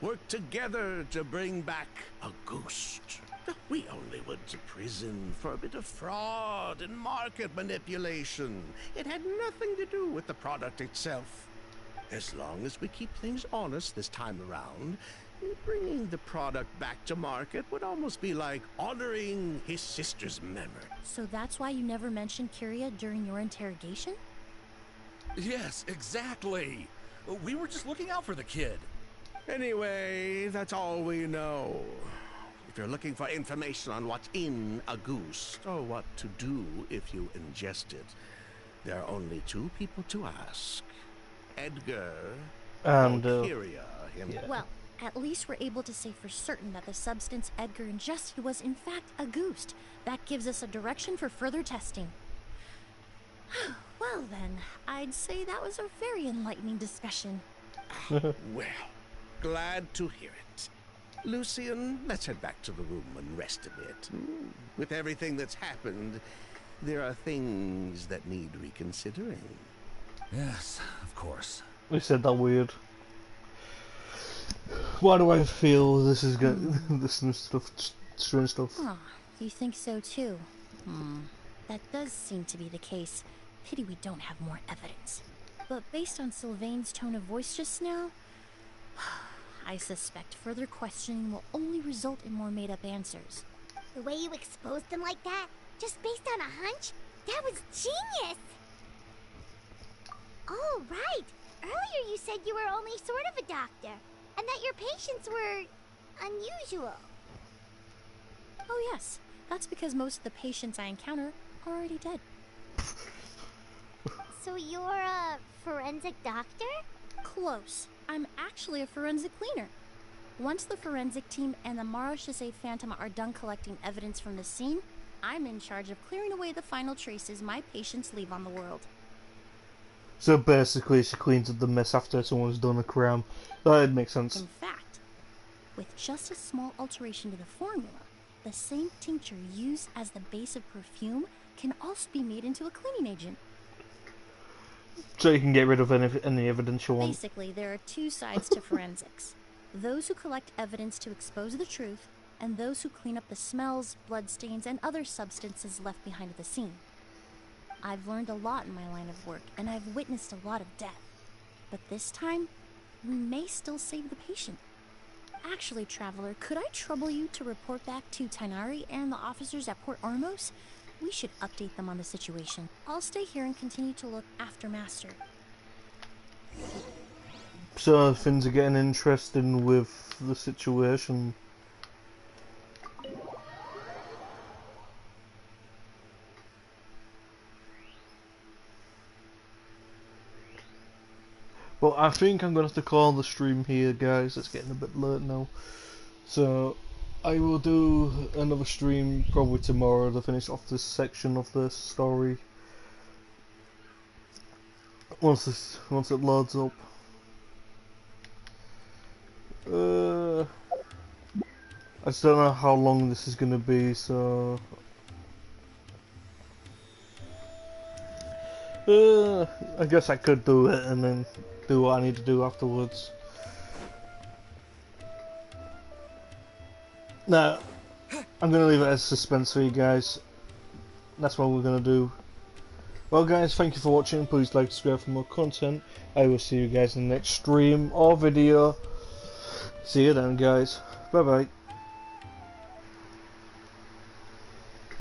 work together to bring back Auguste. We only went to prison for a bit of fraud and market manipulation. It had nothing to do with the product itself. As long as we keep things honest this time around, bringing the product back to market would almost be like honoring his sister's memory. So that's why you never mentioned Kyria during your interrogation? Yes, exactly. We were just looking out for the kid. Anyway, that's all we know. If you're looking for information on what's in Auguste, or what to do if you ingest it, there are only two people to ask. Edgar And, or Kyria himself. yeah. Well, at least we're able to say for certain that the substance Edgar ingested was in fact Auguste. That gives us a direction for further testing. Well then, I'd say that was a very enlightening discussion. Well, glad to hear it. Lucian, let's head back to the room and rest a bit. With everything that's happened, there are things that need reconsidering. Yes, of course. We said that weird. Why do I feel this is getting this new stuff, strange stuff? Oh, you think so too? That does seem to be the case. Pity we don't have more evidence. But based on Sylvain's tone of voice just now, I suspect further questioning will only result in more made-up answers. The way you exposed them like that, just based on a hunch, that was genius! Oh, right. Earlier you said you were only sort of a doctor, and that your patients were unusual. Oh yes, that's because most of the patients I encounter are already dead. So you're a forensic doctor? Close. I'm actually a forensic cleaner. Once the forensic team and the Marochisei Phantom are done collecting evidence from the scene, I'm in charge of clearing away the final traces my patients leave on the world. So basically, she cleans up the mess after someone's done a crime. That makes sense. In fact, with just a small alteration to the formula, the same tincture used as the base of perfume can also be made into a cleaning agent. So you can get rid of any evidence you want. Basically, there are two sides to forensics. Those who collect evidence to expose the truth, and those who clean up the smells, bloodstains, and other substances left behind at the scene. I've learned a lot in my line of work, and I've witnessed a lot of death. But this time, we may still save the patient. Actually, Traveler, could I trouble you to report back to Tainari and the officers at Port Ormos? We should update them on the situation. I'll stay here and continue to look after Master. So things are getting interesting with the situation. Well, I think I'm going to have to call the stream here, guys. It's getting a bit late now. So, I will do another stream probably tomorrow to finish off this section of the story. Once it loads up. I just don't know how long this is going to be, so... I guess I could do it and then do what I need to do afterwards. No, I'm going to leave it as suspense for you guys. That's what we're going to do. Well guys, thank you for watching. Please like, subscribe for more content. I will see you guys in the next stream or video. See you then guys. Bye bye.